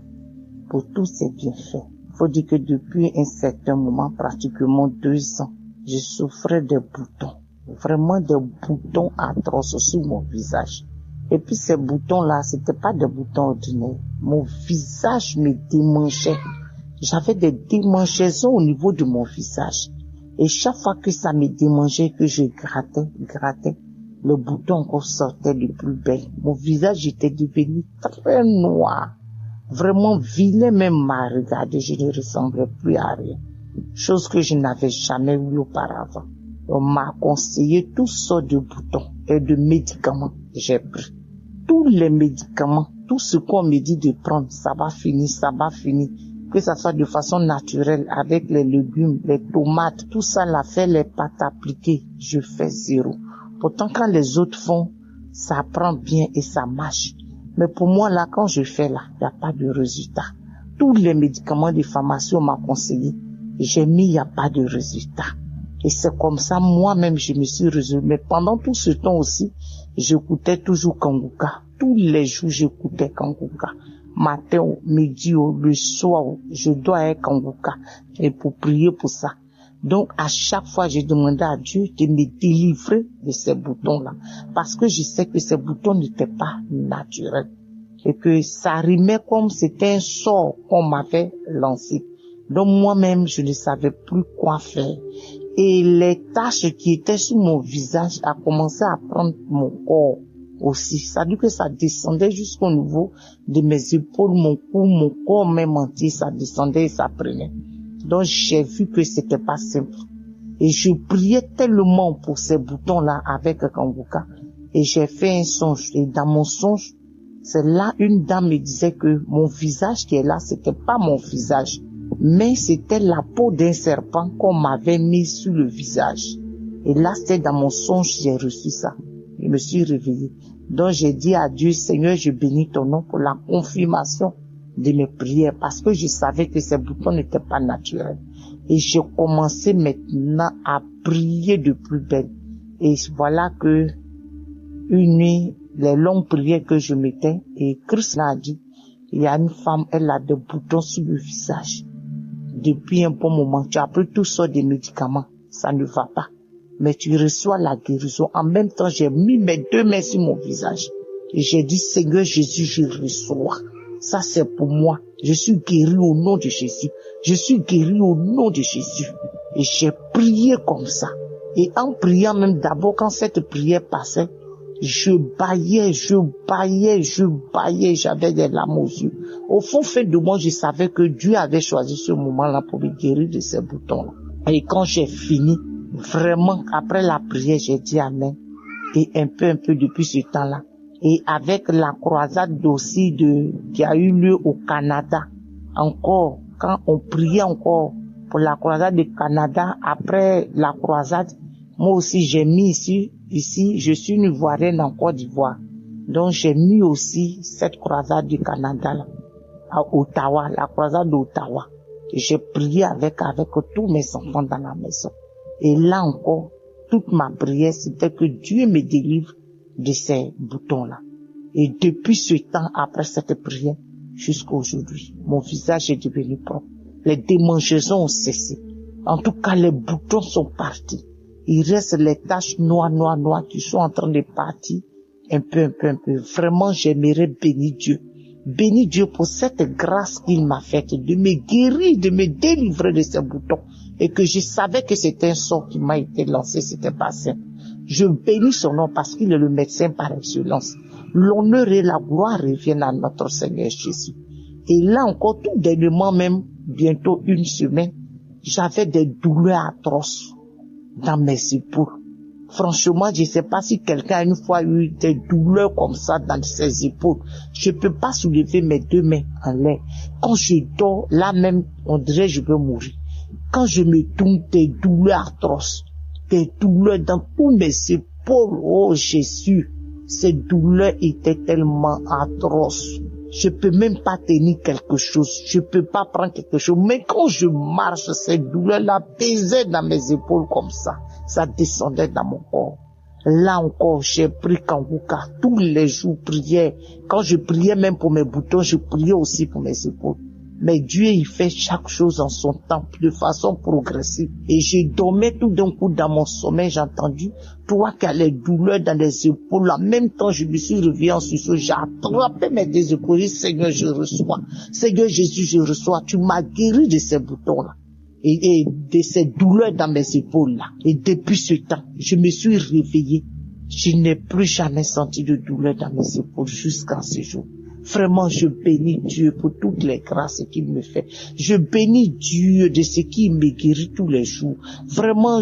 pour tous ses bienfaits. Il faut dire que depuis un certain moment, pratiquement 2 ans, je souffrais des boutons. Vraiment des boutons atroces sur mon visage. Et puis ces boutons-là, c'était pas des boutons ordinaires. Mon visage me démangeait. J'avais des démangeaisons au niveau de mon visage. Et chaque fois que ça me démangeait, que je grattais, le bouton encore sortait de plus belle. Mon visage était devenu très noir. Vraiment vilain même à regarder. Je ne ressemblais plus à rien. Chose que je n'avais jamais vue auparavant. On m'a conseillé toutes sortes de boutons et de médicaments. J'ai pris tous les médicaments, tout ce qu'on me dit de prendre, ça va finir. Que ça soit de façon naturelle, avec les légumes, les tomates, tout ça là, fait les pâtes appliquées, je fais 0. Pourtant, quand les autres font, ça prend bien et ça marche. Mais pour moi là, quand je fais là, il n'y a pas de résultat. Tous les médicaments de pharmacie, on m'a conseillé. J'ai mis, il n'y a pas de résultat. Et c'est comme ça, moi-même, je me suis résolue. Mais pendant tout ce temps aussi, j'écoutais toujours Kanguka. Tous les jours, j'écoutais Kanguka. Matin, midi, le soir, je dois être Kanguka. Et pour prier pour ça. Donc, à chaque fois, j'ai demandé à Dieu de me délivrer de ces boutons-là. Parce que je sais que ces boutons n'étaient pas naturels. Et que ça rimait comme c'était un sort qu'on m'avait lancé. Donc, moi-même, je ne savais plus quoi faire. Et les taches qui étaient sur mon visage a commencé à prendre mon corps aussi. Ça veut dire que ça descendait jusqu'au niveau de mes épaules, mon cou, mon corps même entier, ça descendait et ça prenait. Donc j'ai vu que c'était pas simple. Et je priais tellement pour ces boutons-là avec Kanguka. Et j'ai fait un songe. Et dans mon songe, c'est là une dame me disait que mon visage qui est là, c'était pas mon visage. Mais c'était la peau d'un serpent qu'on m'avait mis sur le visage. Et là, c'était dans mon songe, j'ai reçu ça. Je me suis réveillée. Donc, j'ai dit à Dieu, Seigneur, je bénis ton nom pour la confirmation de mes prières, parce que je savais que ces boutons n'étaient pas naturels. Et j'ai commencé maintenant à prier de plus belle. Et voilà que une nuit, les longues prières que je mettais, et Christ l'a dit, il y a une femme, elle a des boutons sur le visage. Depuis un bon moment, tu as pris toutes sortes de médicaments, ça ne va pas. Mais tu reçois la guérison. En même temps, j'ai mis mes 2 mains sur mon visage. Et j'ai dit, Seigneur Jésus, je reçois. Ça, c'est pour moi. Je suis guéri au nom de Jésus. Je suis guéri au nom de Jésus. Et j'ai prié comme ça. Et en priant même d'abord, quand cette prière passait, je bâillais, j'avais des larmes aux yeux. Au fond de moi, je savais que Dieu avait choisi ce moment-là pour me guérir de ces boutons-là. Et quand j'ai fini, vraiment, après la prière, j'ai dit Amen. Et un peu depuis ce temps-là. Et avec la croisade aussi qui a eu lieu au Canada, encore, quand on priait encore pour la croisade du Canada, après la croisade, Moi aussi, j'ai mis ici, je suis une Ivoirienne en Côte d'Ivoire. Donc, j'ai mis aussi cette croisade du Canada là, à Ottawa, la croisade d'Ottawa. J'ai prié avec tous mes enfants dans la maison. Et là encore, toute ma prière, c'était que Dieu me délivre de ces boutons-là. Et depuis ce temps, après cette prière, jusqu'à aujourd'hui, mon visage est devenu propre. Les démangeaisons ont cessé. En tout cas, les boutons sont partis. Il reste les taches noires qui sont en train de partir un peu. Vraiment, j'aimerais bénir Dieu. Bénis Dieu pour cette grâce qu'il m'a faite de me guérir, de me délivrer de ces boutons. Et que je savais que c'était un sort qui m'a été lancé, c'était pas simple. Je bénis son nom parce qu'il est le médecin par excellence. L'honneur et la gloire reviennent à notre Seigneur Jésus. Et là encore, tout dernièrement même, bientôt une semaine, j'avais des douleurs atroces dans mes épaules. Franchement, je ne sais pas si quelqu'un a une fois eu des douleurs comme ça dans ses épaules. Je ne peux pas soulever mes deux mains en l'air. Quand je dors, là même, on dirait que je veux mourir. Quand je me tourne, des douleurs atroces, des douleurs dans tous mes épaules. Oh Jésus, ces douleurs étaient tellement atroces. Je peux même pas tenir quelque chose. Je peux pas prendre quelque chose. Mais quand je marche, ces douleurs-là pesaient dans mes épaules comme ça. Ça descendait dans mon corps. Là encore, j'ai pris Kanguka. Tous les jours, prière. Quand je priais même pour mes boutons, je priais aussi pour mes épaules. Mais Dieu, il fait chaque chose en son temps, de façon progressive. Et je dormais tout d'un coup dans mon sommeil, j'ai entendu, toi qui as les douleurs dans les épaules, en même temps, je me suis réveillé en sursaut, j'ai attrapé mes deux épaules, Seigneur, je reçois. Seigneur Jésus, je reçois. Tu m'as guéri de ces boutons-là. Et de ces douleurs dans mes épaules-là. Et depuis ce temps, je me suis réveillé. Je n'ai plus jamais senti de douleur dans mes épaules jusqu'à ce jour. Vraiment, je bénis Dieu pour toutes les grâces qu'il me fait. Je bénis Dieu de ce qui me guérit tous les jours. Vraiment,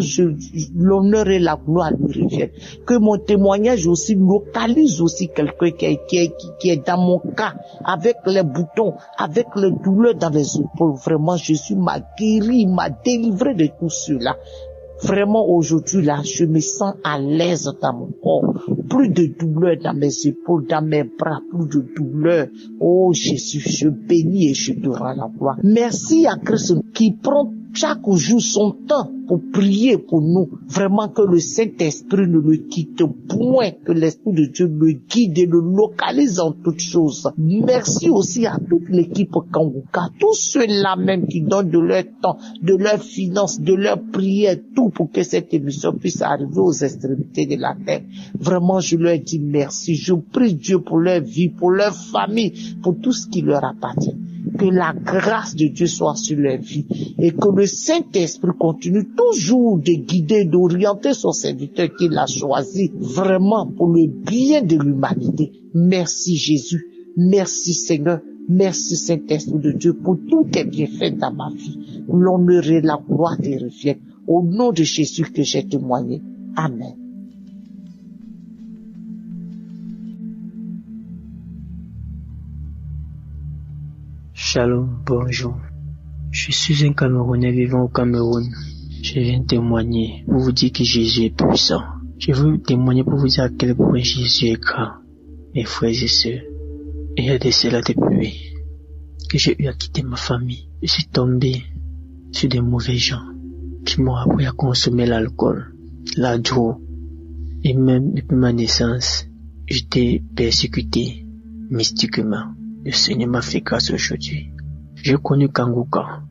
l'honneur et la gloire lui reviennent. Que mon témoignage aussi localise aussi quelqu'un qui est dans mon cas, avec les boutons, avec les douleurs dans les épaules. Vraiment, Jésus m'a guéri, m'a délivré de tout cela. Vraiment, aujourd'hui, là, je me sens à l'aise dans mon corps. Plus de douleur dans mes épaules, dans mes bras, plus de douleur. Oh, Jésus, je bénis et je te rends la gloire. Merci à Christ qui prend chaque jour son temps pour prier pour nous. Vraiment que le Saint-Esprit ne le quitte point, que l'Esprit de Dieu le guide et le localise en toutes choses. Merci aussi à toute l'équipe Kanguka, tous ceux-là même qui donnent de leur temps, de leurs finances, de leurs prières, tout pour que cette émission puisse arriver aux extrémités de la terre. Vraiment, je leur dis merci. Je prie Dieu pour leur vie, pour leur famille, pour tout ce qui leur appartient. Que la grâce de Dieu soit sur leur vie et que le Saint-Esprit continue toujours de guider, d'orienter son serviteur qu'il a choisi vraiment pour le bien de l'humanité. Merci Jésus, merci Seigneur, merci Saint-Esprit de Dieu pour tout tes bienfaits dans ma vie. L'honneur et la gloire te reviennent. Au nom de Jésus que j'ai témoigné. Amen. Shalom, bonjour. Je suis un Camerounais vivant au Cameroun. Je viens témoigner pour vous dire que Jésus est puissant. Je veux témoigner pour vous dire à quel point Jésus est grand. Mes frères et sœurs, il y a de cela depuis que j'ai eu à quitter ma famille. Je suis tombé sur des mauvais gens qui m'ont appris à consommer l'alcool, la drogue. Et même depuis ma naissance, j'étais persécuté mystiquement. Le Seigneur m'a fait grâce aujourd'hui. J'ai connu Kanguka.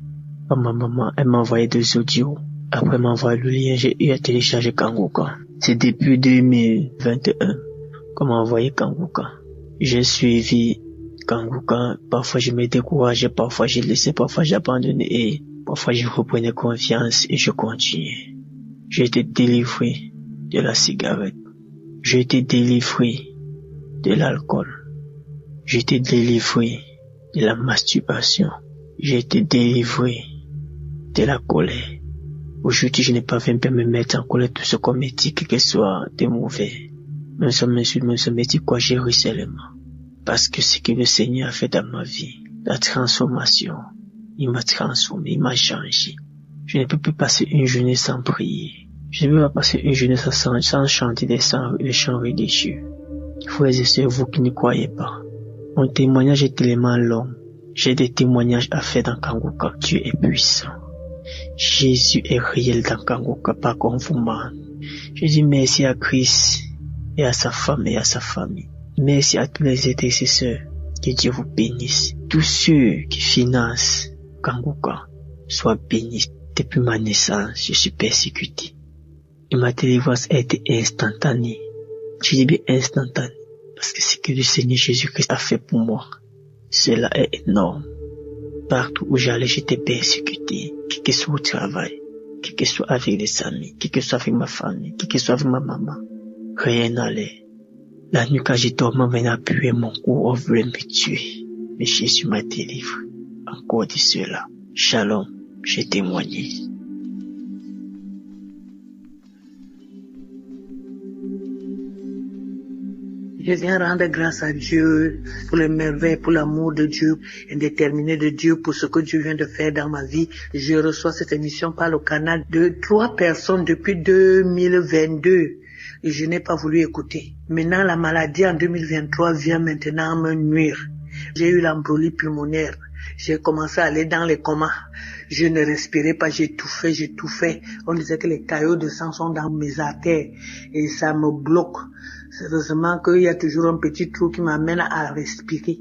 Ma maman, elle m'a envoyé des audios. Après m'envoyer le lien, j'ai eu à télécharger Kanguka. C'est depuis 2021 qu'on m'a envoyé Kanguka. J'ai suivi Kanguka. Parfois je me décourageais, parfois j'ai laissé, parfois j'ai abandonné et parfois je reprenais confiance et je continuais. J'ai été délivré de la cigarette. J'ai été délivré de l'alcool. J'ai été délivré de la masturbation. J'ai été délivré de la colère. Aujourd'hui, je n'ai pas même me mettre en colère tout ce qu'on me dit, que ce soit de mauvais. Même si on m'insulte, même si on me dit quoi, j'ai ri seulement. Parce que ce que le Seigneur a fait dans ma vie, la transformation, il m'a transformé, il m'a changé. Je ne peux plus passer une journée sans prier. Je ne veux pas passer une journée sans chanter des chants religieux. Frères et sœurs, vous qui ne croyez pas, mon témoignage est tellement long. J'ai des témoignages à faire dans Kanguka. Dieu est puissant. Jésus est réel dans Kanguka, pas qu'on vous ment. Je dis merci à Christ et à sa femme et à sa famille. Merci à tous les intercesseurs. Que Dieu vous bénisse. Tous ceux qui financent Kanguka soient bénis. Depuis ma naissance, je suis persécuté. Et ma délivrance a été instantanée. Je dis bien instantanée. Parce que ce que le Seigneur Jésus-Christ a fait pour moi, cela est énorme. Partout où j'allais, j'étais persécuté. Quel que soit au travail, quel que soit avec les amis, quel que soit avec ma famille, quel que soit avec ma maman. Rien n'allait. La nuit quand j'ai dormi, on venait appuyer mon cou, on voulait me tuer. Mais Jésus m'a délivré. Encore de cela. Shalom, j'ai témoigné. Je viens rendre grâce à Dieu pour les merveilles, pour l'amour de Dieu, indéterminé de Dieu, pour ce que Dieu vient de faire dans ma vie. Je reçois cette émission par le canal de 3 personnes depuis 2022. Et je n'ai pas voulu écouter. Maintenant, la maladie en 2023 vient maintenant me nuire. J'ai eu l'embolie pulmonaire. J'ai commencé à aller dans les comas. Je ne respirais pas, j'étouffais. On disait que les caillots de sang sont dans mes artères et ça me bloque. Heureusement qu'il y a toujours un petit trou qui m'amène à respirer.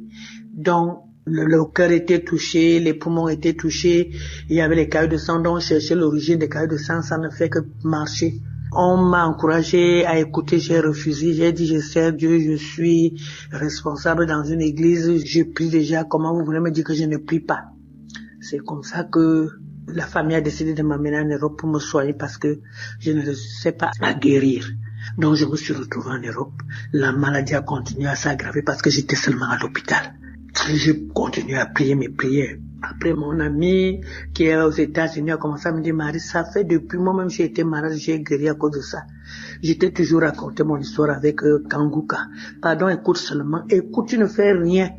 Donc, le cœur était touché, les poumons étaient touchés. Il y avait les caillots de sang, donc chercher l'origine des caillots de sang, ça ne fait que marcher. On m'a encouragé à écouter, j'ai refusé, j'ai dit je sers Dieu, je suis responsable dans une église, je prie déjà, comment vous voulez me dire que je ne prie pas? C'est comme ça que la famille a décidé de m'amener en Europe pour me soigner parce que je ne sais pas à guérir. Donc je me suis retrouvé en Europe, la maladie a continué à s'aggraver parce que j'étais seulement à l'hôpital. Je continue à prier mes prières. Après, mon ami qui est aux États-Unis a commencé à me dire, Marie, ça fait depuis moi-même j'ai été malade, j'ai guéri à cause de ça. J'étais toujours raconté mon histoire avec Kanguka. Pardon, écoute seulement. Écoute, tu ne fais rien.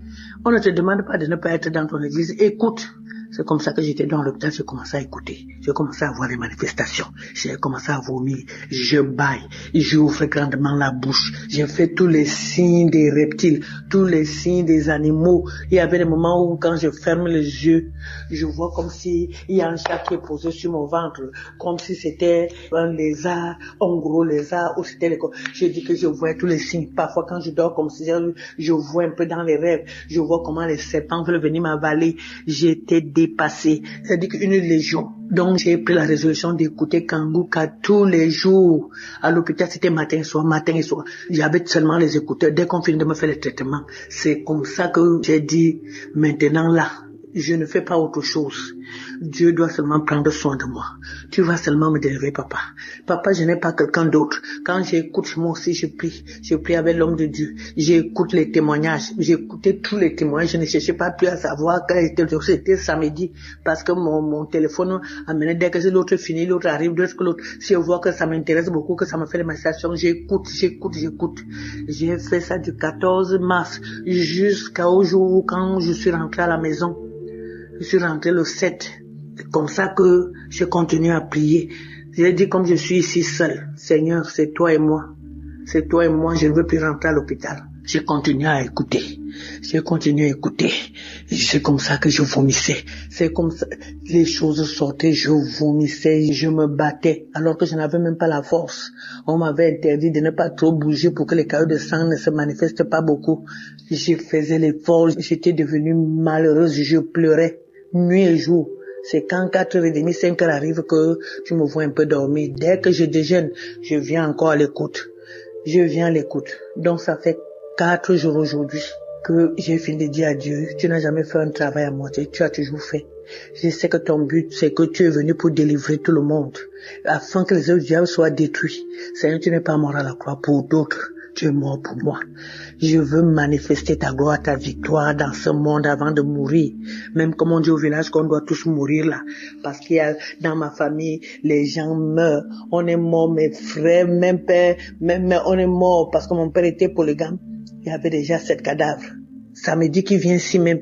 On ne te demande pas de ne pas être dans ton église. Écoute. C'est comme ça que j'étais dans l'hôpital, j'ai commencé à écouter. J'ai commencé à voir les manifestations. J'ai commencé à vomir. Je baille. J'ouvre grandement la bouche. J'ai fait tous les signes des reptiles, tous les signes des animaux. Il y avait des moments où quand je ferme les yeux, je vois comme si il y a un chat qui est posé sur mon ventre, comme si c'était un lézard, un gros lézard, ou c'était les... Je dis que je vois tous les signes. Parfois quand je dors comme si je vois un peu dans les rêves, je vois comment les serpents veulent venir m'avaler. J'étais dépassé, c'est-à-dire qu'une légion. Donc j'ai pris la résolution d'écouter Kanguka tous les jours. À l'hôpital, c'était matin et soir. J'avais seulement les écouteurs. Dès qu'on finit de me faire le traitement, c'est comme ça que j'ai dit, maintenant là, je ne fais pas autre chose. Dieu doit seulement prendre soin de moi. Tu vas seulement me délivrer, papa. Papa, je n'ai pas quelqu'un d'autre. Quand j'écoute, moi aussi, je prie. Je prie avec l'homme de Dieu. J'écoute les témoignages. J'écoutais tous les témoignages. Je ne cherchais pas plus à savoir quel était le jour. C'était samedi. Parce que mon téléphone amenait dès que l'autre finit, l'autre arrive, dès que l'autre. Si je vois que ça m'intéresse beaucoup, que ça me fait des manifestations, j'écoute. J'ai fait ça du 14 mars jusqu'au jour où quand je suis rentré à la maison. Je suis rentré le 7. C'est comme ça que je continue à prier. J'ai dit comme je suis ici seul, Seigneur, c'est toi et moi. C'est toi et moi, je ne veux plus rentrer à l'hôpital. J'ai continué à écouter. C'est comme ça que je vomissais. C'est comme ça, les choses sortaient, je vomissais, je me battais, alors que je n'avais même pas la force. On m'avait interdit de ne pas trop bouger pour que les caillots de sang ne se manifestent pas beaucoup. Je faisais l'effort, j'étais devenue malheureuse, je pleurais. Nuit et jour. C'est quand 4h30, 5h arrive que tu me vois un peu dormir. Dès que je déjeune, je viens encore à l'écoute. Donc ça fait 4 jours aujourd'hui que j'ai fini de dire à Dieu, tu n'as jamais fait un travail à moitié, tu as toujours fait. Je sais que ton but, c'est que tu es venu pour délivrer tout le monde, afin que les œuvres du diable soient détruits. Seigneur, tu n'es pas mort à la croix pour d'autres. Tu es mort pour moi. Je veux manifester ta gloire, ta victoire dans ce monde avant de mourir. Même comme on dit au village qu'on doit tous mourir là. Parce qu'il y a dans ma famille, les gens meurent. On est mort, mes frères, même père, même on est mort parce que mon père était polygame. Il y avait déjà 7 cadavres. Samedi qui vient ici même,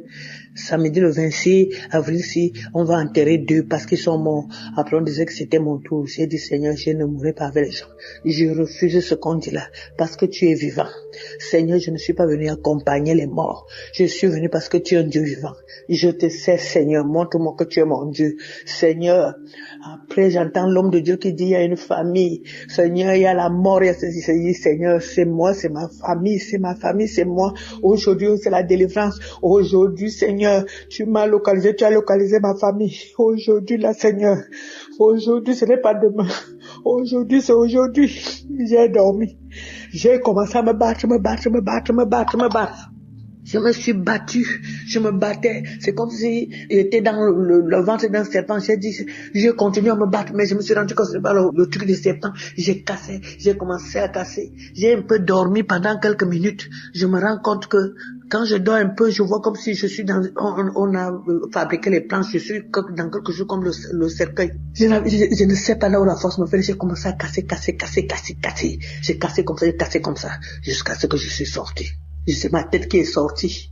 Samedi le 26 avril, si on va enterrer 2 parce qu'ils sont morts. Après on disait que c'était mon tour. J'ai dit Seigneur, je ne mourrai pas avec les gens. Je refuse ce qu'on dit là parce que tu es vivant. Seigneur, je ne suis pas venu accompagner les morts. Je suis venu parce que tu es un Dieu vivant. Je te sais Seigneur, montre-moi que tu es mon Dieu. Seigneur, après j'entends l'homme de Dieu qui dit il y a une famille. Seigneur, il y a la mort, il y a ceci. Seigneur, c'est moi, c'est ma famille, c'est moi. Aujourd'hui, c'est la délivrance. Aujourd'hui, Seigneur, tu m'as localisé, tu as localisé ma famille. Aujourd'hui, là, Seigneur. Aujourd'hui, ce n'est pas demain. Aujourd'hui, c'est aujourd'hui. J'ai dormi. J'ai commencé à me battre. Je me suis battue, je me battais. C'est comme si j'étais dans le ventre d'un serpent. J'ai continué à me battre, mais je me suis rendu compte que c'est pas le truc du serpent. J'ai commencé à casser. J'ai un peu dormi pendant quelques minutes. Je me rends compte que quand je dors un peu, je vois comme si je suis on a fabriqué les planches, je suis dans quelque chose comme le cercueil. Je ne sais pas là où la force me fait. J'ai commencé à casser. J'ai cassé comme ça, jusqu'à ce que je suis sorti. C'est ma tête qui est sortie.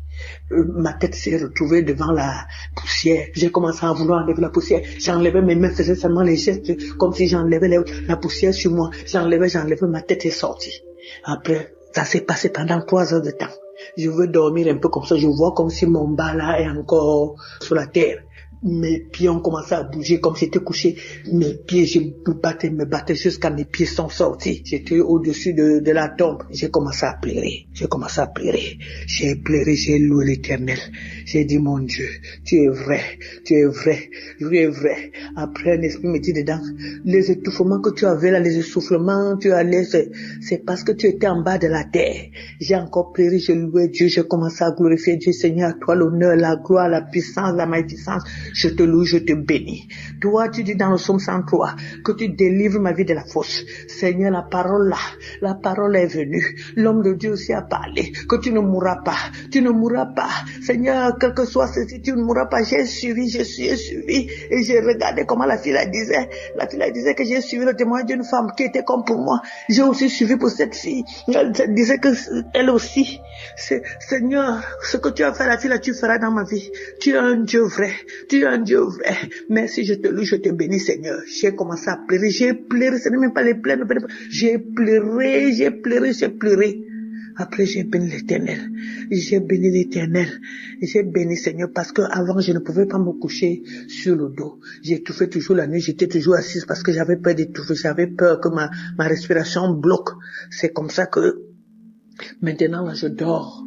Ma tête s'est retrouvée devant la poussière. J'ai commencé à vouloir enlever la poussière. J'enlevais mes mains, faisais seulement les gestes, comme si j'enlevais la poussière sur moi. J'enlevais, ma tête est sortie. Après, ça s'est passé pendant 3 heures de temps. Je veux dormir un peu comme ça. Je vois comme si mon bas là est encore sur la terre. Mes pieds ont commencé à bouger comme j'étais couché. Mes pieds, je me battais jusqu'à mes pieds sont sortis. J'étais au-dessus de la tombe. J'ai commencé à pleurer. J'ai pleuré, j'ai loué l'Éternel. J'ai dit, mon Dieu, tu es vrai. Après, un esprit me dit dedans, les étouffements que tu avais là, les essoufflements, c'est parce que tu étais en bas de la terre. J'ai encore pleuré, j'ai loué Dieu, j'ai commencé à glorifier Dieu. Seigneur, à toi l'honneur, la gloire, la puissance, la magnificence. Je te loue, je te bénis. Toi, tu dis dans le psaume 103 que tu délivres ma vie de la fosse. Seigneur, la parole est venue. L'homme de Dieu aussi a parlé que tu ne mourras pas. Seigneur, quel que soit ceci, tu ne mourras pas. J'ai suivi et j'ai regardé comment la fille disait. La fille disait que j'ai suivi le témoignage d'une femme qui était comme pour moi. J'ai aussi suivi pour cette fille. Elle disait que elle aussi. Seigneur, ce que tu as fait à la fille là, tu feras dans ma vie. Tu es un Dieu vrai. Merci, je te loue, je te bénis, Seigneur. J'ai commencé à pleurer. J'ai pleuré, ce n'est même pas les pleurs. J'ai pleuré. Après, j'ai béni l'Éternel. J'ai béni, Seigneur, parce que avant je ne pouvais pas me coucher sur le dos. J'étouffais toujours la nuit, j'étais toujours assise parce que j'avais peur d'étouffer. J'avais peur que ma respiration bloque. C'est comme ça que maintenant, là, je dors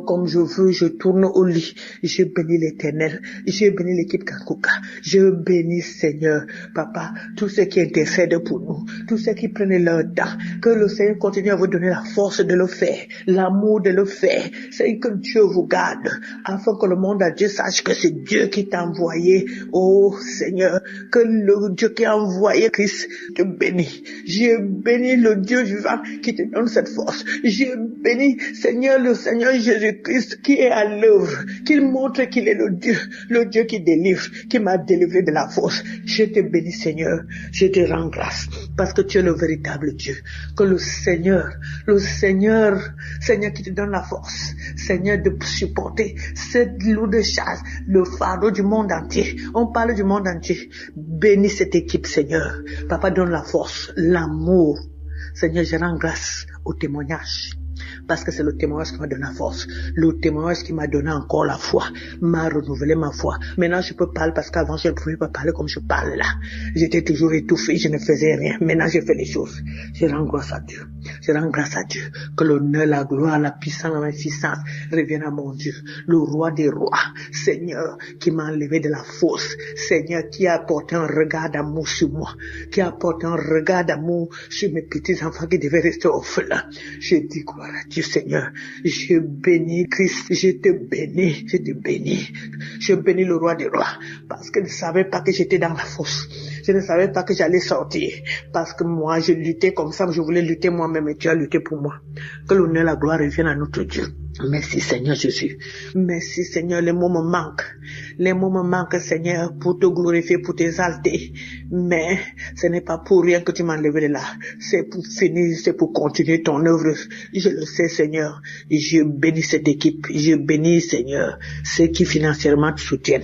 comme je veux, je tourne au lit. Je bénis l'Éternel, je bénis l'équipe Kankuka, je bénis Seigneur, Papa, tous ceux qui intercèdent pour nous, tous ceux qui prennent leur temps, que le Seigneur continue à vous donner la force de le faire, l'amour de le faire. C'est que Dieu vous garde, afin que le monde entier sache que c'est Dieu qui t'a envoyé. Oh Seigneur, que le Dieu qui a envoyé Christ te bénit. Je bénis le Dieu vivant qui te donne cette force. Je bénis Seigneur, le Seigneur Jésus-Christ qui est à l'œuvre, qu'il montre qu'il est le Dieu qui délivre, qui m'a délivré de la force. Je te bénis Seigneur, je te rends grâce parce que tu es le véritable Dieu. Que le Seigneur qui te donne la force, Seigneur, de supporter cette lourde charge, le fardeau du monde entier. On parle du monde entier. Bénis cette équipe Seigneur. Papa, donne la force, l'amour. Seigneur, je rends grâce au témoignage. Parce que c'est le témoignage qui m'a donné la force. Le témoignage qui m'a donné encore la foi. M'a renouvelé ma foi. Maintenant, je peux parler parce qu'avant, je ne pouvais pas parler comme je parle là. J'étais toujours étouffé, je ne faisais rien. Maintenant, je fais les choses. Je rends grâce à Dieu. Que l'honneur, la gloire, la puissance, la magnificence reviennent à mon Dieu. Le roi des rois. Seigneur, qui m'a enlevé de la fosse. Seigneur, qui a apporté un regard d'amour sur moi. Qui a apporté un regard d'amour sur mes petits enfants qui devaient rester orphelins. Je dis gloire à Dieu, Seigneur. Je bénis Christ. Je bénis le roi des rois. Parce qu'il ne savait pas que j'étais dans la fosse. Je ne savais pas que j'allais sortir. Parce que moi, je luttais comme ça. Je voulais lutter moi-même et tu as lutté pour moi. Que l'honneur et la gloire reviennent à notre Dieu. Merci Seigneur Jésus. Merci Seigneur, les mots me manquent. Les mots me manquent Seigneur pour te glorifier, pour t'exalter. Mais ce n'est pas pour rien que tu m'as enlevé de là. C'est pour finir, c'est pour continuer ton œuvre. Je le sais Seigneur. Je bénis cette équipe. Je bénis Seigneur ceux qui financièrement te soutiennent.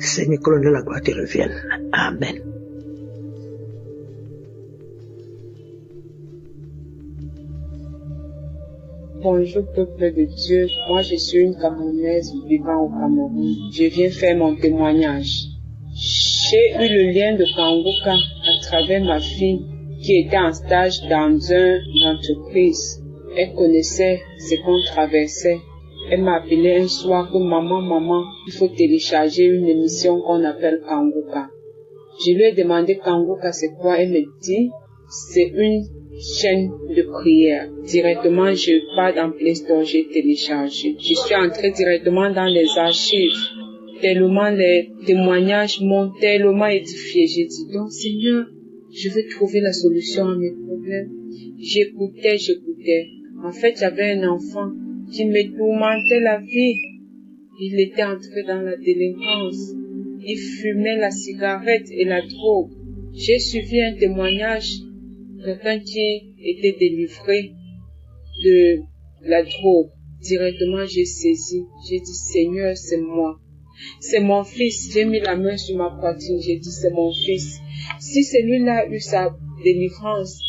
Seigneur, que l'on de la gloire te revienne. Amen. Bonjour peuple de Dieu, moi je suis une Camerounaise vivant au Cameroun. Je viens faire mon témoignage. J'ai eu le lien de Kanguka à travers ma fille qui était en stage dans une entreprise. Elle connaissait ce qu'on traversait. Elle m'a appelé un soir que maman, il faut télécharger une émission qu'on appelle Kanguka. Je lui ai demandé Kanguka c'est quoi, elle me dit c'est une chaîne de prière. Directement, je pars dans Play Store, j'ai téléchargé. Je suis entrée directement dans les archives. Tellement les témoignages m'ont tellement édifié. J'ai dit, donc Seigneur, je veux trouver la solution à mes problèmes. J'écoutais. En fait, j'avais un enfant qui me tourmentait la vie. Il était entré dans la délinquance. Il fumait la cigarette et la drogue. J'ai suivi un témoignage. Quelqu'un qui était délivré de la drogue. Directement, j'ai saisi. J'ai dit, Seigneur, c'est moi. C'est mon fils. J'ai mis la main sur ma poitrine. J'ai dit, c'est mon fils. Si celui-là a eu sa délivrance,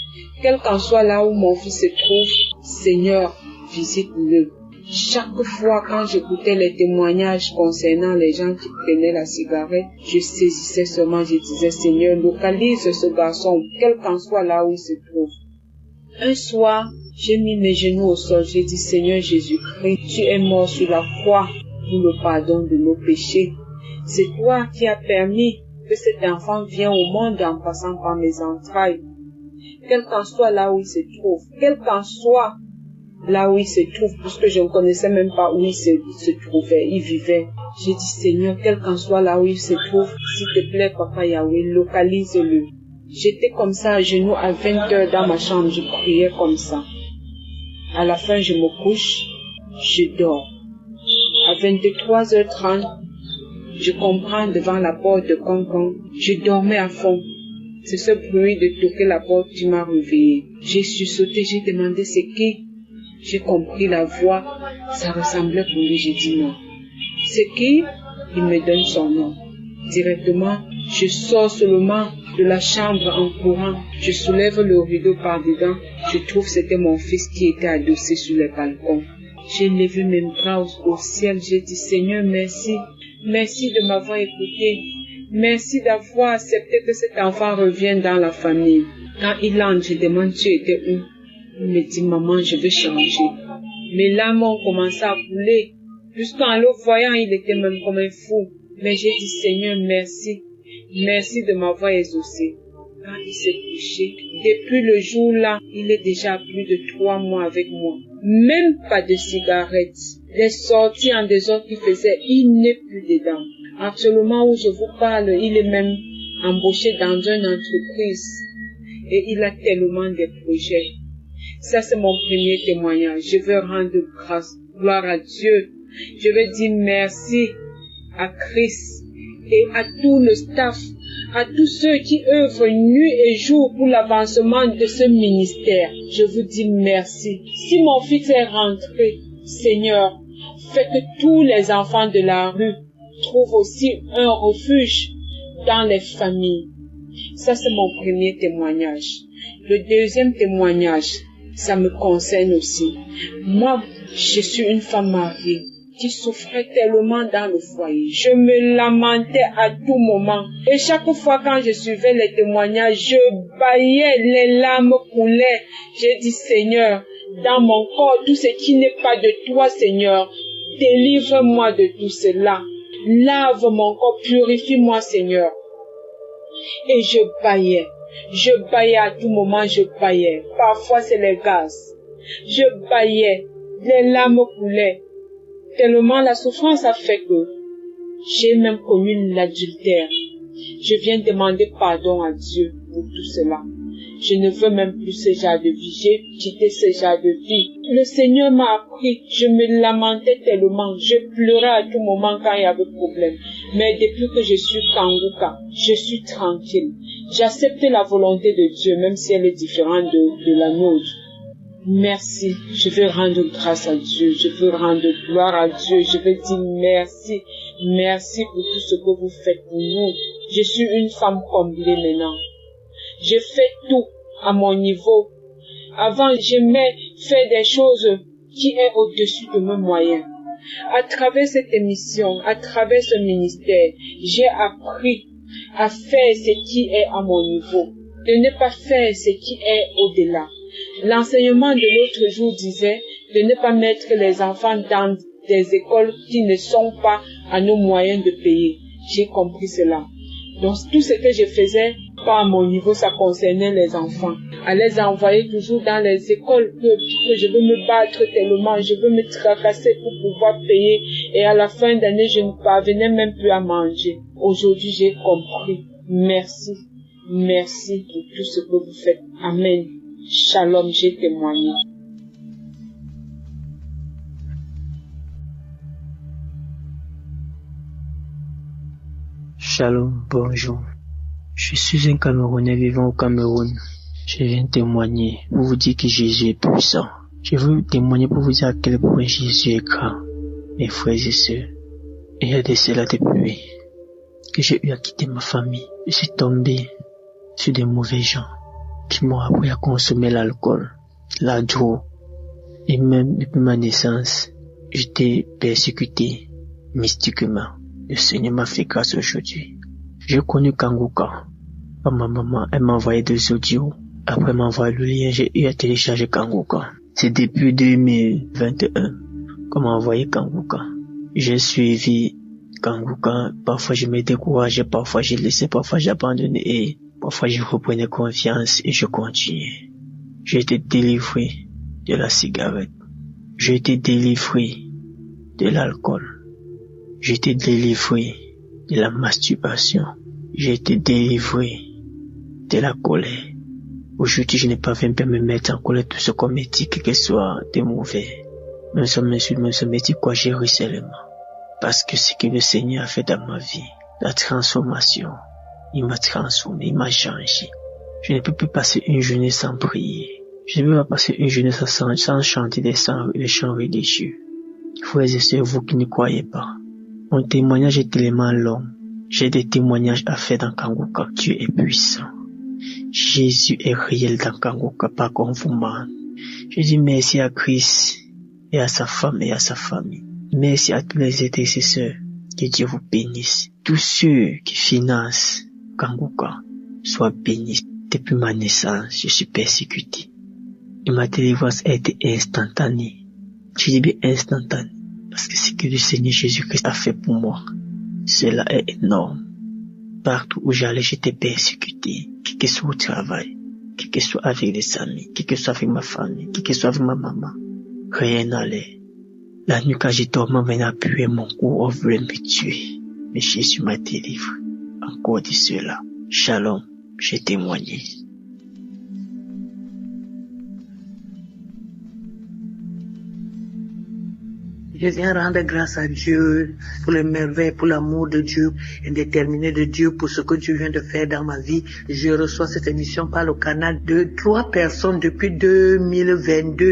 quel qu'en soit là où mon fils se trouve, Seigneur, visite-le. Chaque fois quand j'écoutais les témoignages concernant les gens qui prenaient la cigarette, je saisissais seulement, je disais, Seigneur, localise ce garçon, quel qu'en soit là où il se trouve. Un soir, j'ai mis mes genoux au sol, j'ai dit, Seigneur Jésus-Christ, tu es mort sur la croix pour le pardon de nos péchés. C'est toi qui as permis que cet enfant vienne au monde en passant par mes entrailles. Quel qu'en soit là où il se trouve, quel qu'en soit là où il se trouve, puisque je ne connaissais même pas où il se trouvait, il vivait. J'ai dit, Seigneur, quel qu'en soit là où il se trouve, s'il te plaît, Papa Yahweh, localise-le. J'étais comme ça, à genoux, à 20 heures dans ma chambre, je priais comme ça. À la fin, je me couche, je dors. À 23h30, je comprends devant la porte de Cancan, je dormais à fond. C'est ce bruit de toquer la porte qui m'a réveillé. J'ai sursauté, j'ai demandé c'est qui. J'ai compris la voix, ça ressemblait pour lui, j'ai dit non. C'est qui? Il me donne son nom. Directement, je sors seulement de la chambre en courant. Je soulève le rideau par dedans. Je trouve que c'était mon fils qui était adossé sur le balcon. J'ai levé mes bras au ciel. J'ai dit Seigneur, merci. Merci de m'avoir écouté. Merci d'avoir accepté que cet enfant revienne dans la famille. Quand il entre, je demande tu étais où? Il me dit, maman, je veux changer. Mes larmes ont commencé à couler. Jusqu'en le voyant, il était même comme un fou. Mais j'ai dit, Seigneur, merci. Merci de m'avoir exaucé. Quand il s'est couché, depuis le jour-là, il est déjà à plus de 3 mois avec moi. Même pas de cigarette. Les sorties en désordre qu'il faisait, il n'est plus dedans. Actuellement où je vous parle, il est même embauché dans une entreprise. Et il a tellement de projets. Ça, c'est mon premier témoignage. Je veux rendre grâce, gloire à Dieu. Je veux dire merci à Christ et à tout le staff, à tous ceux qui œuvrent nuit et jour pour l'avancement de ce ministère. Je vous dis merci. Si mon fils est rentré, Seigneur, fais que tous les enfants de la rue trouvent aussi un refuge dans les familles. Ça, c'est mon premier témoignage. Le deuxième témoignage, ça me concerne aussi. Moi, je suis une femme mariée qui souffrait tellement dans le foyer. Je me lamentais à tout moment. Et chaque fois quand je suivais les témoignages, je bâillais, les larmes coulaient. J'ai dit, Seigneur, dans mon corps, tout ce qui n'est pas de toi, Seigneur, délivre-moi de tout cela. Lave mon corps, purifie-moi, Seigneur. Et je bâillais. Je bâillais à tout moment, je bâillais. Parfois, c'est les gaz. Je bâillais. Les larmes coulaient. Tellement la souffrance a fait que j'ai même commis l'adultère. Je viens demander pardon à Dieu pour tout cela. Je ne veux même plus ce genre de vie. J'ai quitté ce genre de vie. Le Seigneur m'a appris. Je me lamentais tellement. Je pleurais à tout moment quand il y avait problème. Mais depuis que je suis Kanguka, je suis tranquille. J'accepte la volonté de Dieu, même si elle est différente de la nôtre. Merci. Je veux rendre grâce à Dieu. Je veux rendre gloire à Dieu. Je veux dire merci. Merci pour tout ce que vous faites pour nous. Je suis une femme comblée maintenant. Je fais tout à mon niveau. Avant, j'aimais faire des choses qui est au-dessus de mes moyens. À travers cette émission, à travers ce ministère, j'ai appris à faire ce qui est à mon niveau, de ne pas faire ce qui est au-delà. L'enseignement de l'autre jour disait de ne pas mettre les enfants dans des écoles qui ne sont pas à nos moyens de payer. J'ai compris cela. Donc tout ce que je faisais, pas à mon niveau, ça concernait les enfants. À les envoyer toujours dans les écoles que je veux me battre tellement, je veux me tracasser pour pouvoir payer. Et à la fin d'année, je ne parvenais même plus à manger. Aujourd'hui, j'ai compris. Merci. Merci pour tout ce que vous faites. Amen. Shalom, j'ai témoigné. Shalom, bonjour. Je suis un Camerounais vivant au Cameroun. Je viens témoigner pour vous dire que Jésus est puissant. Je veux témoigner pour vous dire à quel point Jésus est grand. Mes frères et sœurs, il y a de cela depuis que j'ai eu à quitter ma famille. Je suis tombé sur des mauvais gens qui m'ont appris à consommer l'alcool, la drogue. Et même depuis ma naissance, j'étais persécuté mystiquement. Le Seigneur m'a fait grâce aujourd'hui. J'ai connu Kanguka. Ma maman, elle m'a envoyé des audios. Après m'envoyer le lien, j'ai eu à télécharger Kanguka. C'est depuis 2021 qu'on m'a envoyé Kanguka. J'ai suivi Kanguka. Parfois je me décourageais, parfois j'ai laissé, parfois j'ai abandonné et parfois je reprenais confiance et je continuais. J'ai été délivré de la cigarette. J'ai été délivré de l'alcool. J'ai été délivré de la masturbation. J'ai été délivré de la colère. Aujourd'hui, je n'ai pas même pas me mettre en colère tout ce qu'on me dit, que ce soit de mauvais. Même si on m'insulte, même si on me dit quoi, j'ai ri seulement. Parce que ce que le Seigneur a fait dans ma vie, la transformation, il m'a transformé, il m'a changé. Je ne peux plus passer une journée sans prier. Je ne peux pas passer une journée sans chanter des chants religieux. Frères et sœurs, vous qui ne croyez pas, mon témoignage est tellement long. J'ai des témoignages à faire dans Kanguka. Dieu est puissant. Jésus est réel dans Kanguka, pas qu'on vous ment. Je dis merci à Christ et à sa femme et à sa famille. Merci à tous les intercesseurs. Que Dieu vous bénisse. Tous ceux qui financent Kanguka soient bénis. Depuis ma naissance, je suis persécuté. Et ma délivrance a été instantanée. Je dis bien instantanée. Parce que ce que le Seigneur Jésus-Christ a fait pour moi, cela est énorme. Partout où j'allais, j'étais persécuté. Quel que soit au travail, quel que soit avec les amis, quel que soit avec ma famille, quel que soit avec ma maman. Rien n'allait. La nuit quand j'ai dormi, on venait appuyer mon cou, on voulait me tuer. Mais Jésus m'a délivré. Encore de cela. Shalom, j'ai témoigné. Je viens rendre grâce à Dieu pour les merveilles, pour l'amour de Dieu, indéterminé de Dieu, pour ce que Dieu vient de faire dans ma vie. Je reçois cette émission par le canal de 3 personnes depuis 2022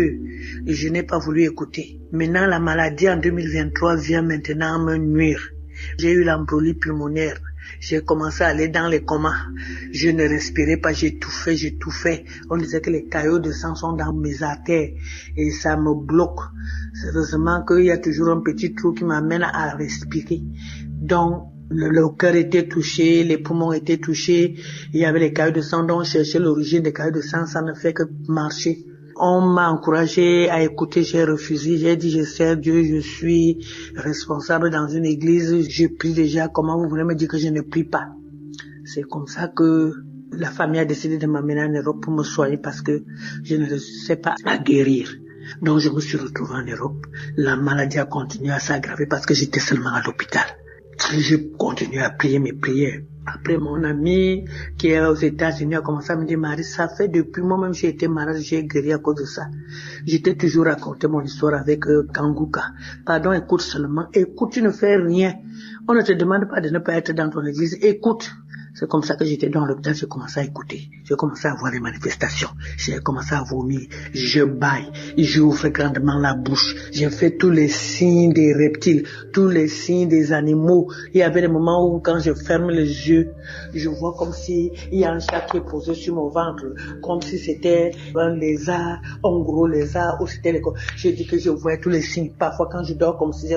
et je n'ai pas voulu écouter. Maintenant, la maladie en 2023 vient maintenant me nuire. J'ai eu l'embolie pulmonaire. J'ai commencé à aller dans les comas. Je ne respirais pas, j'étouffais. On disait que les caillots de sang sont dans mes artères et ça me bloque. Heureusement qu'il y a toujours un petit trou qui m'amène à respirer. Donc, le cœur était touché, les poumons étaient touchés. Il y avait les caillots de sang, donc chercher l'origine des caillots de sang, ça ne fait que marcher. On m'a encouragé à écouter, j'ai refusé, j'ai dit je sers Dieu, je suis responsable dans une église, je prie déjà, comment vous voulez me dire que je ne prie pas? C'est comme ça que la famille a décidé de m'amener en Europe pour me soigner parce que je ne sais pas à guérir. Donc je me suis retrouvé en Europe, la maladie a continué à s'aggraver parce que j'étais seulement à l'hôpital. Je continuais à prier mes prières. Après, mon ami qui est aux États-Unis a commencé à me dire, Marie, ça fait depuis moi-même j'ai été malade, j'ai guéri à cause de ça. J'étais toujours raconté mon histoire avec Kanguka. Pardon, écoute seulement. Écoute, tu ne fais rien. On ne te demande pas de ne pas être dans ton église. Écoute. C'est comme ça que j'étais dans l'hôpital, j'ai commencé à écouter. J'ai commencé à voir les manifestations. J'ai commencé à vomir. Je baille. J'ouvre grandement la bouche. J'ai fait tous les signes des reptiles, tous les signes des animaux. Il y avait des moments où quand je ferme les yeux, je vois comme si il y a un chat qui est posé sur mon ventre, comme si c'était un lézard, un gros lézard, ou c'était je dis que je vois tous les signes. Parfois quand je dors comme si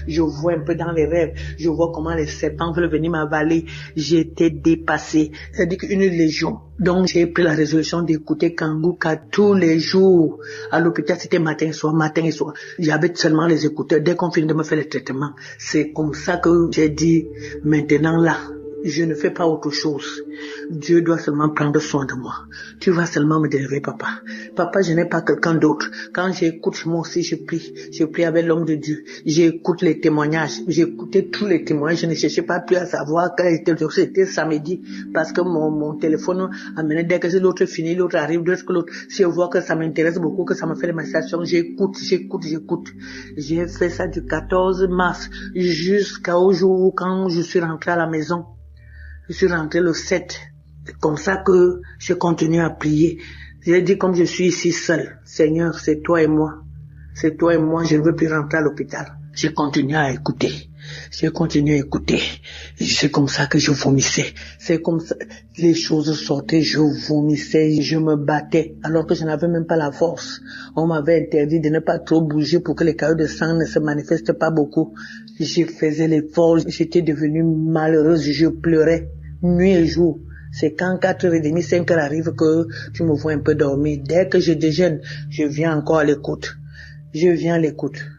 je vois un peu dans les rêves, je vois comment les serpents veulent venir m'avaler. J'étais dépassé, c'est-à-dire qu'une légion. Donc j'ai pris la résolution d'écouter Kanguka tous les jours. À l'hôpital, c'était matin et soir. J'avais seulement les écouteurs. Dès qu'on finit de me faire le traitement, c'est comme ça que j'ai dit, maintenant là, je ne fais pas autre chose. Dieu doit seulement prendre soin de moi. Tu vas seulement me délivrer, papa. Papa, je n'ai pas quelqu'un d'autre. Quand j'écoute, moi aussi, je prie. Je prie avec l'homme de Dieu. J'écoute les témoignages. J'écoutais tous les témoignages. Je ne cherchais pas plus à savoir quel était le jour. C'était samedi. Parce que mon téléphone amenait dès que l'autre finit, l'autre arrive, dès que l'autre. Si je vois que ça m'intéresse beaucoup, que ça me fait les manifestations, j'écoute. J'ai fait ça du 14 mars jusqu'au jour où quand je suis rentré à la maison. Je suis rentré le 7. C'est comme ça que je continue à prier. J'ai dit comme je suis ici seul, Seigneur, c'est toi et moi. C'est toi et moi, je ne veux plus rentrer à l'hôpital. J'ai continué à écouter. C'est comme ça que je vomissais. C'est comme ça, les choses sortaient, je vomissais, je me battais, alors que je n'avais même pas la force. On m'avait interdit de ne pas trop bouger pour que les caillots de sang ne se manifestent pas beaucoup. Je faisais l'effort, j'étais devenue malheureuse, je pleurais nuit et jour. C'est quand 4h30, 5h arrive que tu me vois un peu dormir. Dès que je déjeune, je viens encore à l'écoute.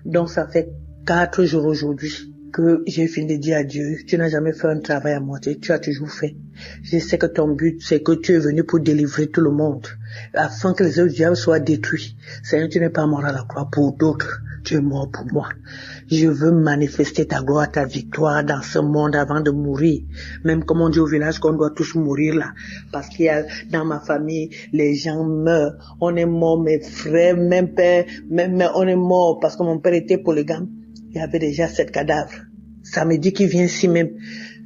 Donc ça fait 4 jours aujourd'hui que j'ai fini de dire à Dieu, tu n'as jamais fait un travail à moitié, tu as toujours fait. Je sais que ton but, c'est que tu es venu pour délivrer tout le monde, afin que les œuvres du diable soient détruits. Seigneur, tu n'es pas mort à la croix pour d'autres, tu es mort pour moi. Je veux manifester ta gloire, ta victoire dans ce monde avant de mourir. Même comme on dit au village qu'on doit tous mourir là. Parce qu'il y a, dans ma famille, les gens meurent. On est mort, mes frères, même père, même mère, on est mort parce que mon père était polygame. Il y avait déjà 7 cadavres. Samedi qui vient ici même.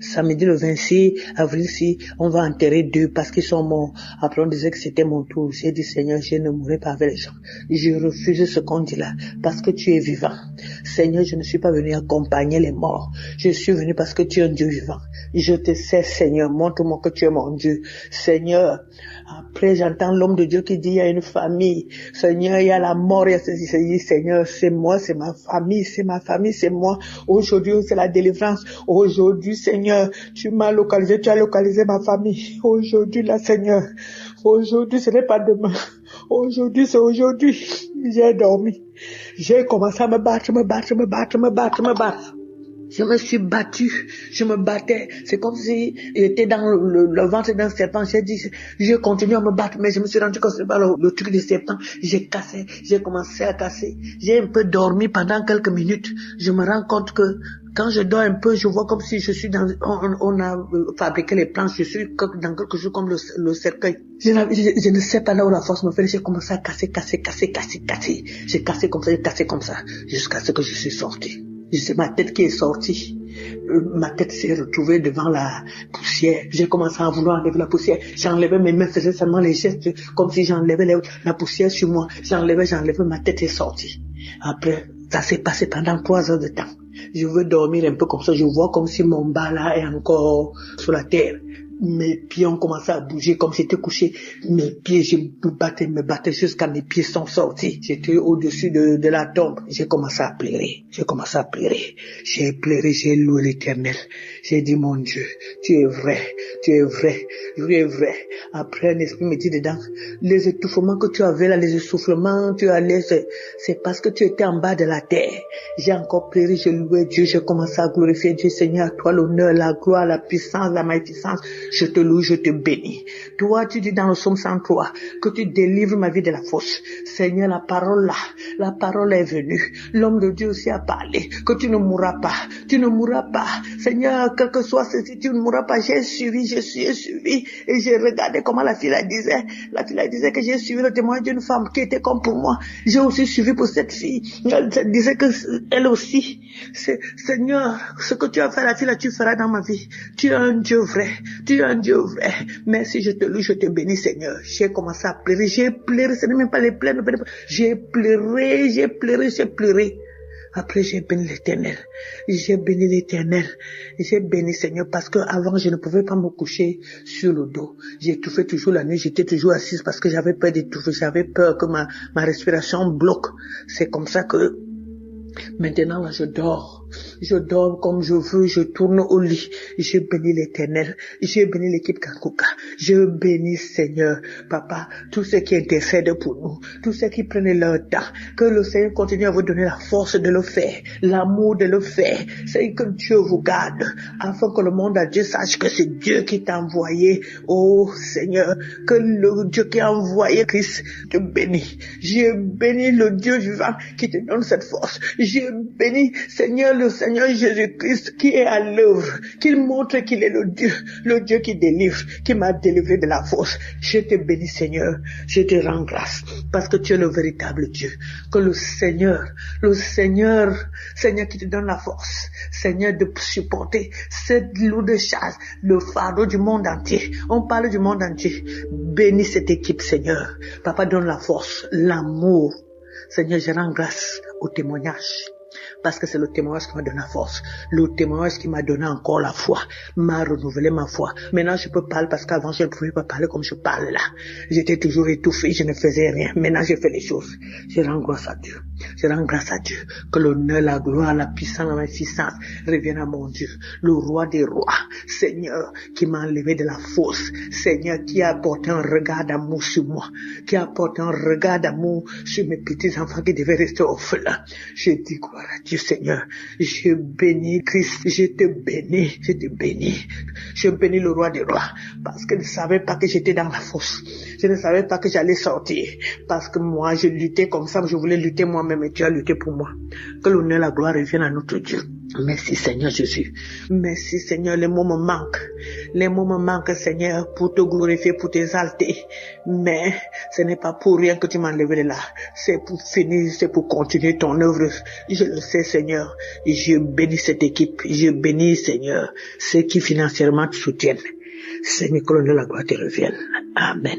Samedi le 26 avril, si on va enterrer 2 parce qu'ils sont morts. Après on disait que c'était mon tour. J'ai dit Seigneur, je ne mourrai pas avec les gens. Je refuse ce qu'on dit là parce que tu es vivant. Seigneur, je ne suis pas venu accompagner les morts. Je suis venu parce que tu es un Dieu vivant. Je te sais, Seigneur, montre-moi que tu es mon Dieu. Seigneur, après j'entends l'homme de Dieu qui dit il y a une famille. Seigneur, il y a la mort, il y a ceci. Seigneur, c'est moi, c'est ma famille, c'est moi. Aujourd'hui, c'est la délivrance. Aujourd'hui, Seigneur, tu m'as localisé, tu as localisé ma famille. Aujourd'hui, là, Seigneur. Aujourd'hui, ce n'est pas demain. Aujourd'hui, c'est aujourd'hui. J'ai dormi. J'ai commencé à me battre. Je me suis battue, je me battais. C'est comme si j'étais dans le ventre d'un serpent. J'ai continué à me battre, mais je me suis rendu compte que c'est pas le truc du serpent. J'ai commencé à casser. J'ai un peu dormi pendant quelques minutes. Je me rends compte que quand je dors un peu, je vois comme si je suis on a fabriqué les planches, je suis dans quelque chose comme le cercueil. Je ne sais pas là où la force me fait, j'ai commencé à casser. J'ai cassé comme ça, jusqu'à ce que je suis sorti. C'est ma tête qui est sortie. Ma tête s'est retrouvée devant la poussière. J'ai commencé à vouloir enlever la poussière. J'enlevais mes mains, faisais seulement les gestes comme si j'enlevais la poussière sur moi. J'enlevais, ma tête est sortie. Après, ça s'est passé pendant 3 heures de temps. Je veux dormir un peu comme ça. Je vois comme si mon bas là est encore sur la terre. Mes pieds ont commencé à bouger comme j'étais couché. Mes pieds, je me battais jusqu'à mes pieds sont sortis. J'étais au-dessus de la tombe. J'ai commencé à pleurer. J'ai pleuré, j'ai loué l'Éternel. J'ai dit, mon Dieu, tu es vrai. Après, un esprit me dit dedans, les étouffements que tu avais là, les essoufflements, c'est parce que tu étais en bas de la terre. J'ai encore pleuré, j'ai loué Dieu, j'ai commencé à glorifier Dieu. Seigneur, à toi l'honneur, la gloire, la puissance, la magnificence. Je te loue, je te bénis. Toi, tu dis dans le psaume 103 que tu délivres ma vie de la fosse. Seigneur, la parole est venue. L'homme de Dieu aussi a parlé, que tu ne mourras pas. Tu ne mourras pas. Seigneur, quel que soit ceci, tu ne mourras pas. J'ai suivi et j'ai regardé comment la fille disait. La fille disait que j'ai suivi le témoignage d'une femme qui était comme pour moi. J'ai aussi suivi pour cette fille. Elle disait que elle aussi, Seigneur, ce que tu as fait à la fille là, tu feras dans ma vie. Tu es un Dieu vrai. Tu es un Dieu vrai. Merci, je te loue, je te bénis, Seigneur. J'ai commencé à pleurer. J'ai pleuré. Ce n'est même pas les pleurs. J'ai pleuré. Après, j'ai béni l'Éternel. J'ai béni, Seigneur, parce que avant je ne pouvais pas me coucher sur le dos. J'étouffais toujours la nuit. J'étais toujours assise parce que j'avais peur d'étouffer. J'avais peur que ma respiration bloque. C'est comme ça que maintenant, là, je dors. Je dors comme je veux, je tourne au lit. Je bénis l'Éternel. Je bénis l'équipe Kanguka. Je bénis, Seigneur, Papa, tous ceux qui intercèdent pour nous, tous ceux qui prennent leur temps. Que le Seigneur continue à vous donner la force de le faire, l'amour de le faire. C'est que Dieu vous garde, afin que le monde entier sache que c'est Dieu qui t'a envoyé. Oh, Seigneur, que le Dieu qui a envoyé Christ te bénit. Je bénis le Dieu vivant qui te donne cette force. Je bénis, Seigneur, le Seigneur Jésus-Christ qui est à l'œuvre, qu'il montre qu'il est le Dieu qui délivre, qui m'a délivré de la fosse. Je te bénis, Seigneur, je te rends grâce, parce que tu es le véritable Dieu. Que le Seigneur qui te donne la force, Seigneur, de supporter cette lourde charge, le fardeau du monde entier. On parle du monde entier. Bénis cette équipe, Seigneur. Papa, donne la force, l'amour. Seigneur, je rends grâce au témoignage. Parce que c'est le témoignage qui m'a donné la force, le témoignage qui m'a donné encore la foi, m'a renouvelé ma foi. Maintenant je peux parler parce qu'avant je ne pouvais pas parler comme je parle là. J'étais toujours étouffé, je ne faisais rien. Maintenant je fais les choses. Je rends grâce à Dieu. Je rends grâce à Dieu. Que l'honneur, la gloire, la puissance, la magnificence reviennent à mon Dieu. Le roi des rois, Seigneur, qui m'a enlevé de la fosse. Seigneur, qui a apporté un regard d'amour sur moi. Qui a apporté un regard d'amour sur mes petits enfants qui devaient rester orphelins. Je dis gloire à Dieu, Seigneur. Je bénis Christ. Je te bénis. Je bénis le roi des rois. Parce qu'il ne savait pas que j'étais dans la fosse. Je ne savais pas que j'allais sortir. Parce que moi, je luttais comme ça. Je voulais lutter moi-même et tu as lutté pour moi. Que l'honneur et la gloire reviennent à notre Dieu. Merci, Seigneur Jésus. Merci, Seigneur. Les mots me manquent. Les mots me manquent, Seigneur, pour te glorifier, pour t'exalter. Mais ce n'est pas pour rien que tu m'as enlevé de là. C'est pour finir, c'est pour continuer ton œuvre. Je le sais, Seigneur. Je bénis cette équipe. Je bénis, Seigneur, ceux qui financièrement te soutiennent. Seigneur, que l'honneur et la gloire te reviennent. Amen.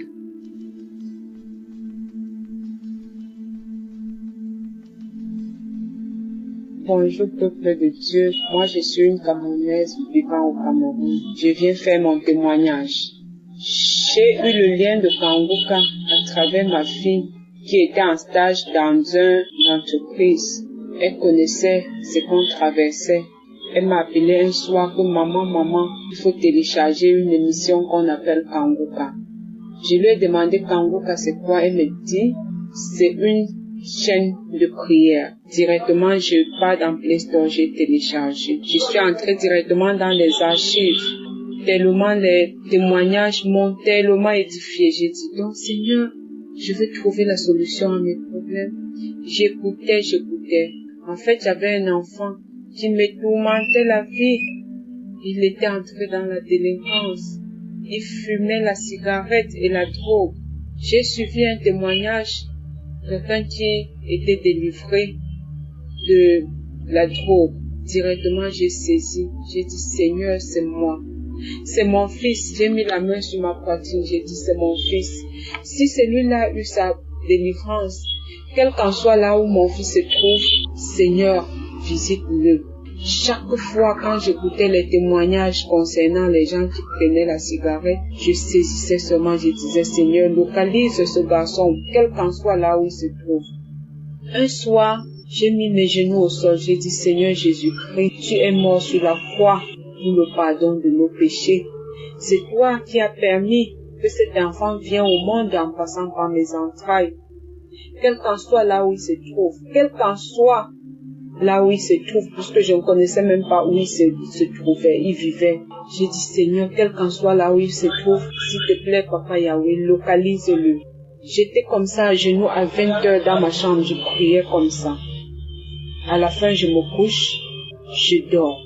Bonjour peuple de Dieu, moi je suis une Camerounaise vivant au Cameroun. Je viens faire mon témoignage. J'ai eu le lien de Kanguka à travers ma fille qui était en stage dans une entreprise. Elle connaissait ce qu'on traversait. Elle m'a appelé un soir que maman, il faut télécharger une émission qu'on appelle Kanguka. Je lui ai demandé Kanguka c'est quoi, elle me dit c'est une chaîne de prière. Directement, je pars dans Play Store, j'ai téléchargé. Je suis entrée directement dans les archives. Tellement les témoignages m'ont tellement édifié. J'ai dit, donc Seigneur, je veux trouver la solution à mes problèmes. J'écoutais. En fait, j'avais un enfant qui me tourmentait la vie. Il était entré dans la délinquance. Il fumait la cigarette et la drogue. J'ai suivi un témoignage. Quelqu'un qui était délivré de la drogue. Directement, j'ai saisi. J'ai dit, Seigneur, c'est moi. C'est mon fils. J'ai mis la main sur ma poitrine. J'ai dit, c'est mon fils. Si celui-là a eu sa délivrance, quel qu'en soit là où mon fils se trouve, Seigneur, visite-le. Chaque fois quand j'écoutais les témoignages concernant les gens qui prenaient la cigarette, je saisissais seulement, je disais, Seigneur, localise ce garçon, quel qu'en soit là où il se trouve. Un soir, j'ai mis mes genoux au sol, j'ai dit, Seigneur Jésus-Christ, tu es mort sur la croix pour le pardon de nos péchés. C'est toi qui as permis que cet enfant vienne au monde en passant par mes entrailles. Quel qu'en soit là où il se trouve, quel qu'en soit là où il se trouve, puisque je ne connaissais même pas où il se trouvait, il vivait. J'ai dit, Seigneur, quel qu'en soit là où il se trouve, s'il te plaît, Papa Yahweh, localise-le. J'étais comme ça, à genoux, à 20 heures dans ma chambre, je priais comme ça. À la fin, je me couche, je dors.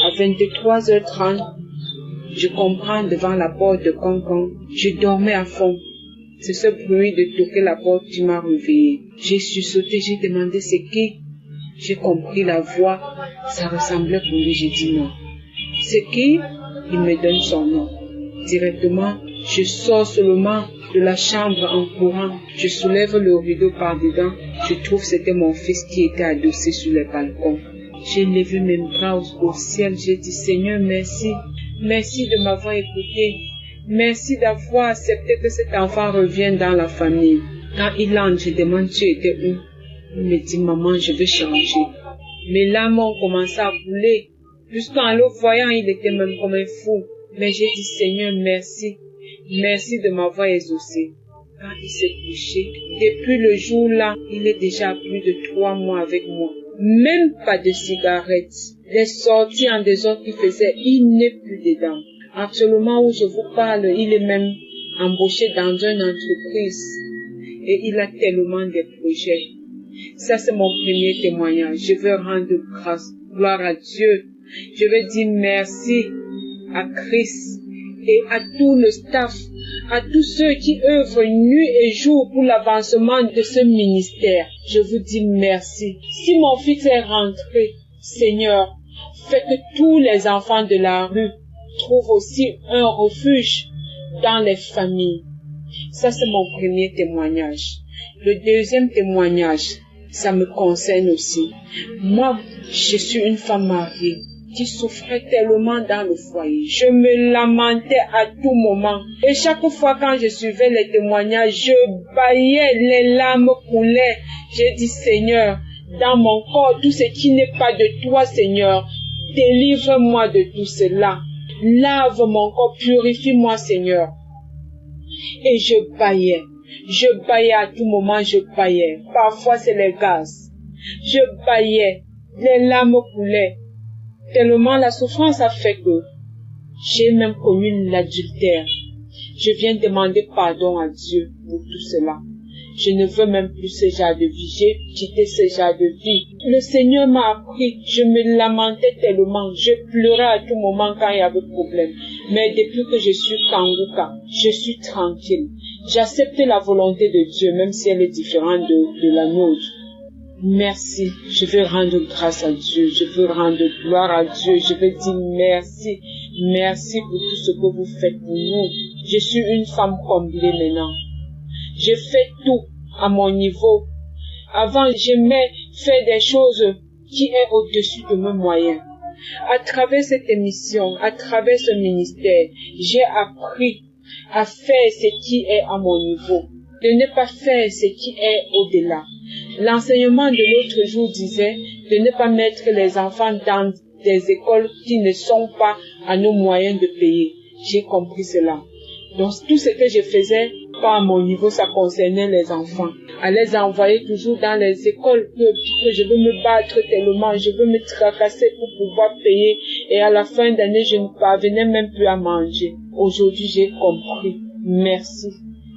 À 23h30, je comprends devant la porte de Concon, je dormais à fond. C'est ce bruit de toquer la porte qui m'a réveillé. J'ai sursauté, j'ai demandé c'est qui. J'ai compris la voix, ça ressemblait pour lui, j'ai dit non. C'est qui? Il me donne son nom. Directement, je sors seulement de la chambre en courant. Je soulève le rideau par dedans. Je trouve que c'était mon fils qui était adossé sur le balcon. J'ai levé mes bras au ciel. J'ai dit Seigneur, merci. Merci de m'avoir écouté. Merci d'avoir accepté que cet enfant revienne dans la famille. Quand il entre, je demande tu étais où? Il me dit maman, je vais changer. Mes larmes ont commencé à couler. Jusqu'en le voyant, il était même comme un fou. Mais j'ai dit Seigneur, merci. Merci de m'avoir exaucé. Quand il s'est couché, depuis le jour-là, il est déjà à plus de 3 mois avec moi. Même pas de cigarettes. Les sorties en désordre qu'il faisait, il n'est plus dedans. Actuellement où je vous parle, il est même embauché dans une entreprise. Et il a tellement de projets. Ça, c'est mon premier témoignage. Je veux rendre grâce, gloire à Dieu. Je veux dire merci à Christ et à tout le staff, à tous ceux qui œuvrent nuit et jour pour l'avancement de ce ministère. Je vous dis merci. Si mon fils est rentré, Seigneur, fais que tous les enfants de la rue trouvent aussi un refuge dans les familles. Ça, c'est mon premier témoignage. Le deuxième témoignage, ça me concerne aussi. Moi, je suis une femme mariée qui souffrait tellement dans le foyer. Je me lamentais à tout moment. Et chaque fois quand je suivais les témoignages, je bâillais, les larmes coulaient. J'ai dit, Seigneur, dans mon corps, tout ce qui n'est pas de toi, Seigneur, délivre-moi de tout cela. Lave mon corps, purifie-moi, Seigneur. Et je bâillais. Je bâillais à tout moment, je bâillais. Parfois, c'est les gaz. Je bâillais. Les larmes coulaient. Tellement la souffrance a fait que j'ai même commis l'adultère. Je viens demander pardon à Dieu pour tout cela. Je ne veux même plus ce genre de vie. J'ai quitté ce genre de vie. Le Seigneur m'a appris. Je me lamentais tellement. Je pleurais à tout moment quand il y avait problème. Mais depuis que je suis Kanguka, je suis tranquille. J'accepte la volonté de Dieu, même si elle est différente de la nôtre. Merci. Je veux rendre grâce à Dieu. Je veux rendre gloire à Dieu. Je veux dire merci. Merci pour tout ce que vous faites pour nous. Je suis une femme comblée maintenant. Je fais tout à mon niveau. Avant, j'aimais faire des choses qui est au-dessus de mes moyens. À travers cette émission, à travers ce ministère, j'ai appris à faire ce qui est à mon niveau, de ne pas faire ce qui est au-delà. L'enseignement de l'autre jour disait de ne pas mettre les enfants dans des écoles qui ne sont pas à nos moyens de payer. J'ai compris cela. Donc tout ce que je faisais, pas à mon niveau, ça concernait les enfants. À les envoyer toujours dans les écoles que je veux me battre tellement, je veux me tracasser pour pouvoir payer. Et à la fin d'année, je ne parvenais même plus à manger. Aujourd'hui, j'ai compris. Merci.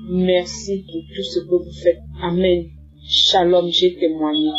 Merci pour tout ce que vous faites. Amen. Shalom, j'ai témoigné.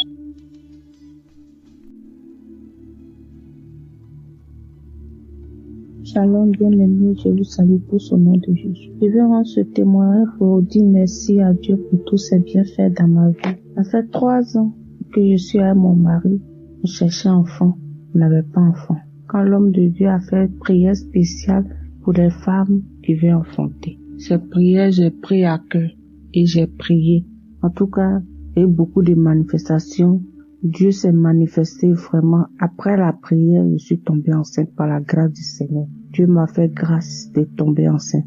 Shalom, bien-aimé, je vous salue pour son nom de Jésus. Je vais rendre ce témoignage pour dire merci à Dieu pour tous ses bienfaits dans ma vie. Ça fait 3 ans que je suis avec mon mari. Je cherchais un enfant. On n'avait pas d'enfant. Quand l'homme de Dieu a fait une prière spéciale pour les femmes qui veulent enfanter. Cette prière, j'ai pris à cœur et j'ai prié. En tout cas, il y a eu beaucoup de manifestations. Dieu s'est manifesté vraiment. Après la prière, je suis tombée enceinte par la grâce du Seigneur. Dieu m'a fait grâce de tomber enceinte.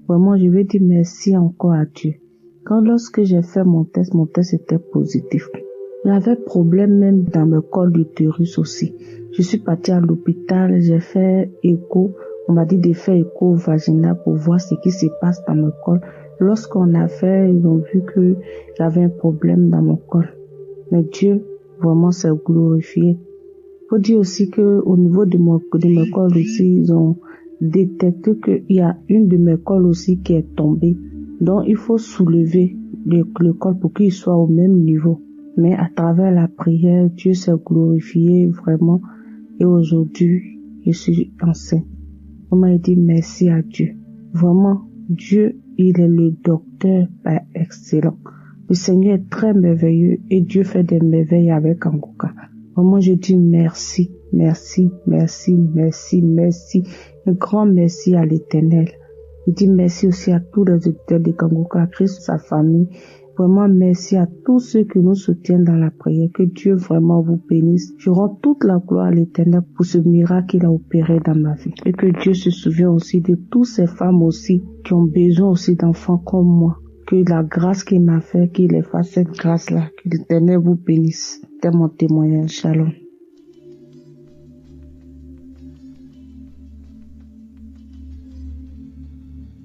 Vraiment, je veux dire merci encore à Dieu. Lorsque j'ai fait mon test était positif. J'avais problème même dans mon col d'utérus aussi. Je suis partie à l'hôpital, j'ai fait écho. On m'a dit de faire écho vaginal pour voir ce qui se passe dans mon col. Lorsqu'on a fait, ils ont vu que j'avais un problème dans mon col. Mais Dieu, vraiment s'est glorifié. Faut dire aussi que au niveau de mes cols aussi, ils ont détecté qu'il y a une de mes cols aussi qui est tombée. Donc il faut soulever le col pour qu'il soit au même niveau. Mais à travers la prière, Dieu s'est glorifié vraiment. Et aujourd'hui, je suis enceinte. On m'a dit merci à Dieu. Vraiment, Dieu, il est le docteur excellent. Le Seigneur est très merveilleux et Dieu fait des merveilles avec Kanguka. Vraiment, je dis merci, merci, merci, merci, merci. Un grand merci à l'Éternel. Je dis merci aussi à tous les auditeurs de Kanguka, à Christ, sa famille. Vraiment, merci à tous ceux qui nous soutiennent dans la prière. Que Dieu vraiment vous bénisse. Je rends toute la gloire à l'Éternel pour ce miracle qu'il a opéré dans ma vie. Et que Dieu se souvienne aussi de toutes ces femmes aussi qui ont besoin aussi d'enfants comme moi. Que la grâce qu'il m'a fait, qu'il ait fait cette grâce-là. Que l'Éternel vous bénisse. C'est mon témoignage. Shalom.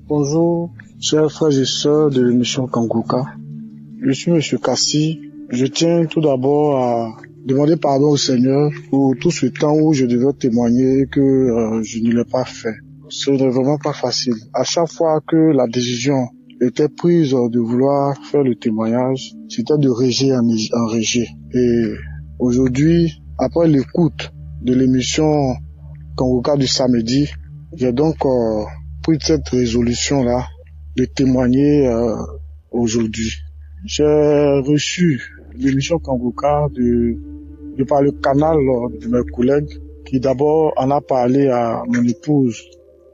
Bonjour, chers frères et sœurs de l'émission Kanguka. Je suis M. Kassi. Je tiens tout d'abord à demander pardon au Seigneur pour tout ce temps où je devais témoigner que je ne l'ai pas fait. Ce n'est vraiment pas facile. À chaque fois que la décision était prise de vouloir faire le témoignage, c'était de réger en réger. Et aujourd'hui, après l'écoute de l'émission Kanguka du samedi, j'ai donc pris cette résolution-là de témoigner aujourd'hui. J'ai reçu l'émission Kanguka par le canal de mes collègues qui d'abord en a parlé à mon épouse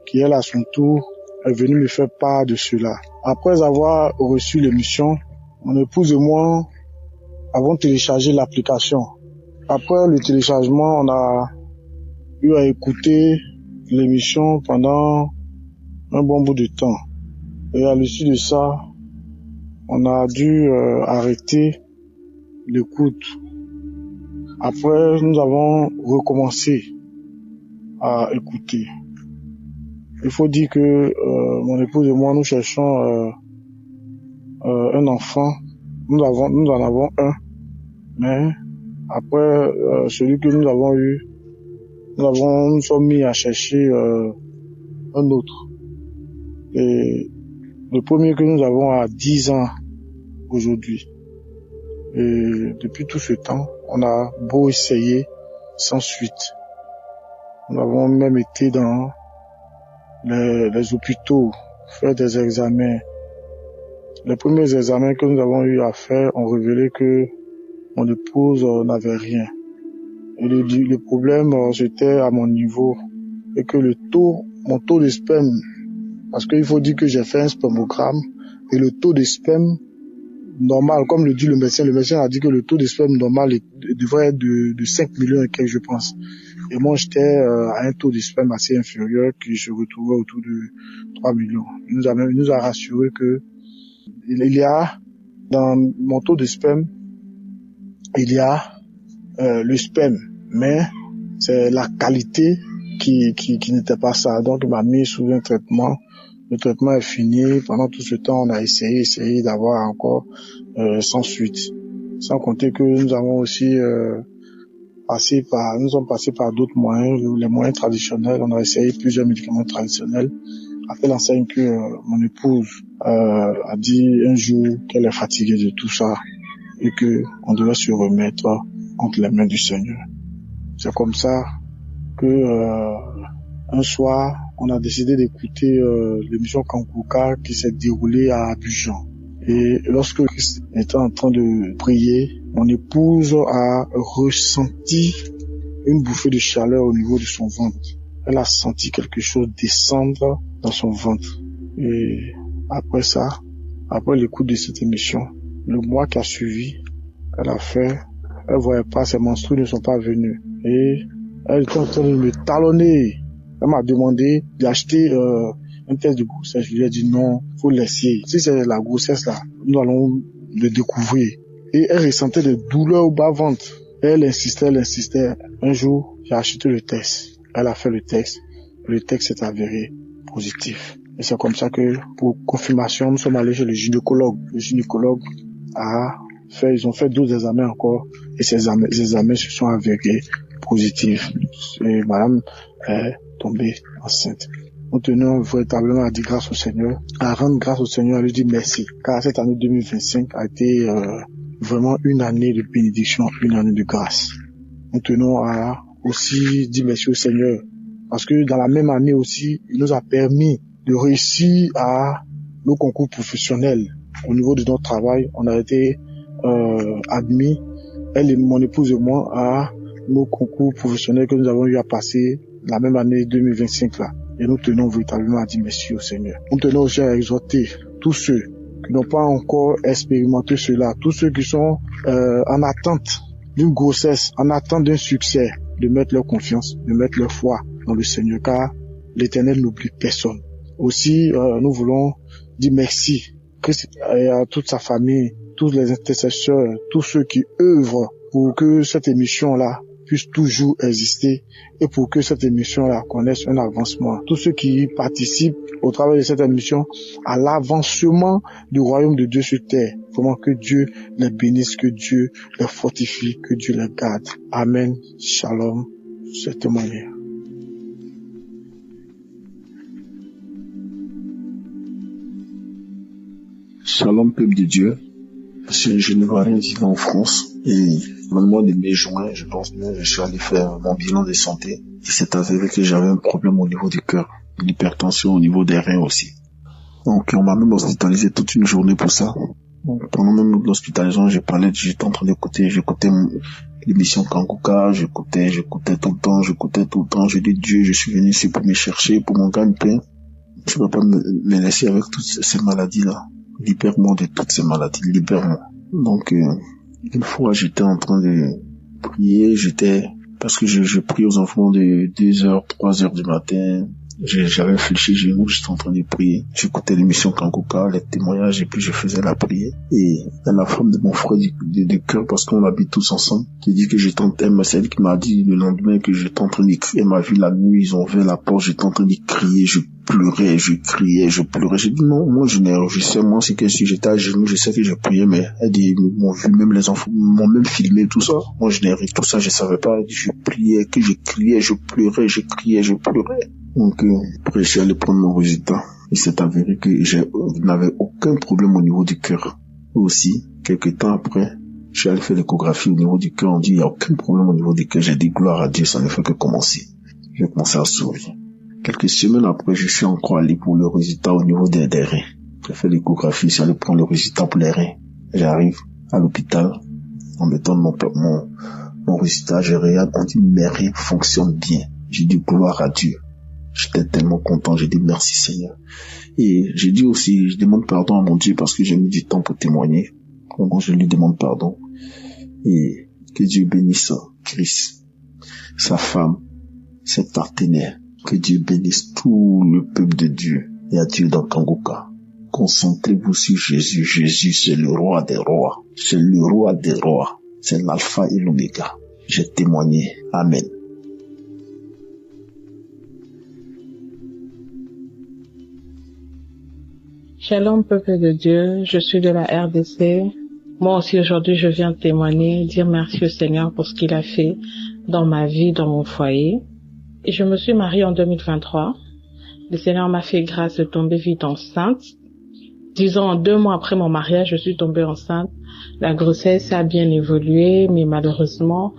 qui elle à son tour est venue me faire part de cela. Après avoir reçu l'émission, mon épouse et moi avons téléchargé l'application. Après le téléchargement, on a eu à écouter l'émission pendant un bon bout de temps. Et à l'issue de ça, on a dû arrêter l'écoute. Après, nous avons recommencé à écouter. Il faut dire que mon épouse et moi, nous cherchons un enfant. Nous en avons un. Mais après celui que nous avons eu, nous sommes mis à chercher un autre. Et le premier que nous avons a 10 ans aujourd'hui. Et depuis tout ce temps, on a beau essayer sans suite. Nous avons même été dans les hôpitaux, faire des examens. Les premiers examens que nous avons eu à faire ont révélé que mon épouse n'avait rien. Et le problème, c'était à mon niveau. Et que mon taux de sperme, parce qu'il faut dire que j'ai fait un spermogramme, et le taux de sperme normal, comme le dit le médecin a dit que le taux de sperme normal devrait être de 5 millions et quelques, je pense. Et moi, j'étais à un taux de sperme assez inférieur, qui se retrouvait autour de 3 millions. Il nous a rassuré que il y a, dans mon taux de sperme, il y a le sperme, mais c'est la qualité qui n'était pas ça. Donc, il m'a mis sous un traitement. Le traitement est fini. Pendant tout ce temps, on a essayé d'avoir encore sans suite. Sans compter que nous avons aussi nous sommes passés par d'autres moyens, les moyens traditionnels. On a essayé plusieurs médicaments traditionnels. Après l'enseigne que mon épouse a dit un jour qu'elle est fatiguée de tout ça et que on devait se remettre entre les mains du Seigneur. C'est comme ça que un soir, on a décidé d'écouter l'émission Kanguka qui s'est déroulée à Abidjan. Et lorsque Christ était en train de prier, mon épouse a ressenti une bouffée de chaleur au niveau de son ventre. Elle a senti quelque chose descendre dans son ventre. Et après ça, après l'écoute de cette émission, le mois qui a suivi, elle voyait pas, ses menstrues ne sont pas venues. Et elle était en train de me talonner. Elle m'a demandé d'acheter un test de grossesse. Je lui ai dit non, faut laisser. Si c'est la grossesse là, nous allons le découvrir. Et elle ressentait des douleurs au bas-ventre. Elle insistait. Un jour, j'ai acheté le test. Elle a fait le test. Le test s'est avéré positif. Et c'est comme ça que, pour confirmation, nous sommes allés chez le gynécologue. Le gynécologue a ils ont fait d'autres examens encore, et ces examens se sont avérés positifs. Et madame est tombée enceinte. Nous tenons véritablement à dire grâce au Seigneur, à rendre grâce au Seigneur, à lui dire merci, car cette année 2025 a été vraiment une année de bénédiction, une année de grâce. Nous tenons à aussi dire merci au Seigneur, parce que dans la même année aussi, il nous a permis de réussir à nos concours professionnels. Au niveau de notre travail, on a été admis, elle et mon épouse et moi, à nos concours professionnels que nous avons eu à passer la même année 2025 là. Et nous tenons véritablement à dire merci au Seigneur. Nous tenons aussi à exhorter tous ceux qui n'ont pas encore expérimenté cela, tous ceux qui sont en attente d'une grossesse, en attente d'un succès, de mettre leur confiance, de mettre leur foi dans le Seigneur, car l'Éternel n'oublie personne. Aussi, nous voulons dire merci à toute sa famille, tous les intercesseurs, tous ceux qui œuvrent pour que cette émission-là puisse toujours exister et pour que cette émission-là connaisse un avancement. Tous ceux qui participent au travail de cette émission à l'avancement du royaume de Dieu sur terre. Comment que Dieu les bénisse, que Dieu les fortifie, que Dieu les garde. Amen. Shalom. C'est témoignage. Shalom, peuple de Dieu. Je suis un jeune Ivoirien vivant en France et dans le mois de mai-juin, je pense bien, je suis allé faire mon bilan de santé. Il s'est avéré que j'avais un problème au niveau du cœur, une hypertension au niveau des reins aussi. Donc on m'a même hospitalisé toute une journée pour ça. Donc, pendant même l'hospitalisation, j'étais en train d'écouter, j'écoutais l'émission Kanguka, j'écoutais tout le temps. Je dis Dieu, je suis venu ici pour me chercher, pour mon gagne-pain. Je ne peux pas me laisser avec toutes ces maladies-là. Libère-moi de toutes ces maladies, libère-moi. Donc, une fois, j'étais en train de prier, parce que je prie aux enfants de 2h, 3h du matin. J'avais fléchi les genoux, j'étais en train de prier. J'écoutais l'émission Kanguka, les témoignages, et puis je faisais la prière. Et la femme de mon frère de cœur, parce qu'on habite tous ensemble, qui dit que c'est elle qui m'a dit le lendemain que j'étais en train de crier. Elle m'a vu la nuit, ils ont ouvert la porte, j'étais en train de crier, je pleurais, je criais, je pleurais. J'ai dit non, moi je sais, moi c'est que si j'étais à genoux, je sais que je priais, mais elle dit, ils m'ont vu, même les enfants m'ont même filmé tout ça. Moi je n'ai rien, tout ça, je savais pas. Elle dit, je priais, que je criais, je pleurais, je criais, je pleurais. Donc, après, je suis allé prendre mon résultat. Il s'est avéré que je n'avais aucun problème au niveau du cœur. Aussi, quelques temps après, je suis allé faire l'échographie au niveau du cœur. On dit, il n'y a aucun problème au niveau du cœur. J'ai dit, gloire à Dieu, ça ne fait que commencer. J'ai commencé à sourire. Quelques semaines après, je suis encore allé pour le résultat au niveau des reins. J'ai fait l'échographie, je suis allé prendre le résultat pour les reins. J'arrive à l'hôpital, en mettant mon résultat, je regarde, on dit, mes reins fonctionnent bien. J'ai dit, gloire à Dieu. J'étais tellement content, j'ai dit merci Seigneur. Et j'ai dit aussi, je demande pardon à mon Dieu parce que j'ai mis du temps pour témoigner. Donc je lui demande pardon. Et que Dieu bénisse Chris, sa femme, ses partenaires. Que Dieu bénisse tout le peuple de Dieu et à Dieu dans Kanguka. Concentrez-vous sur Jésus. Jésus, c'est le roi des rois. C'est le roi des rois. C'est l'alpha et l'oméga. J'ai témoigné. Amen. Shalom, peuple de Dieu, je suis de la RDC. Moi aussi aujourd'hui je viens témoigner, dire merci au Seigneur pour ce qu'il a fait dans ma vie, dans mon foyer. Et je me suis mariée en 2023. Le Seigneur m'a fait grâce de tomber vite enceinte. Disons, 2 mois après mon mariage, je suis tombée enceinte. La grossesse a bien évolué, mais malheureusement,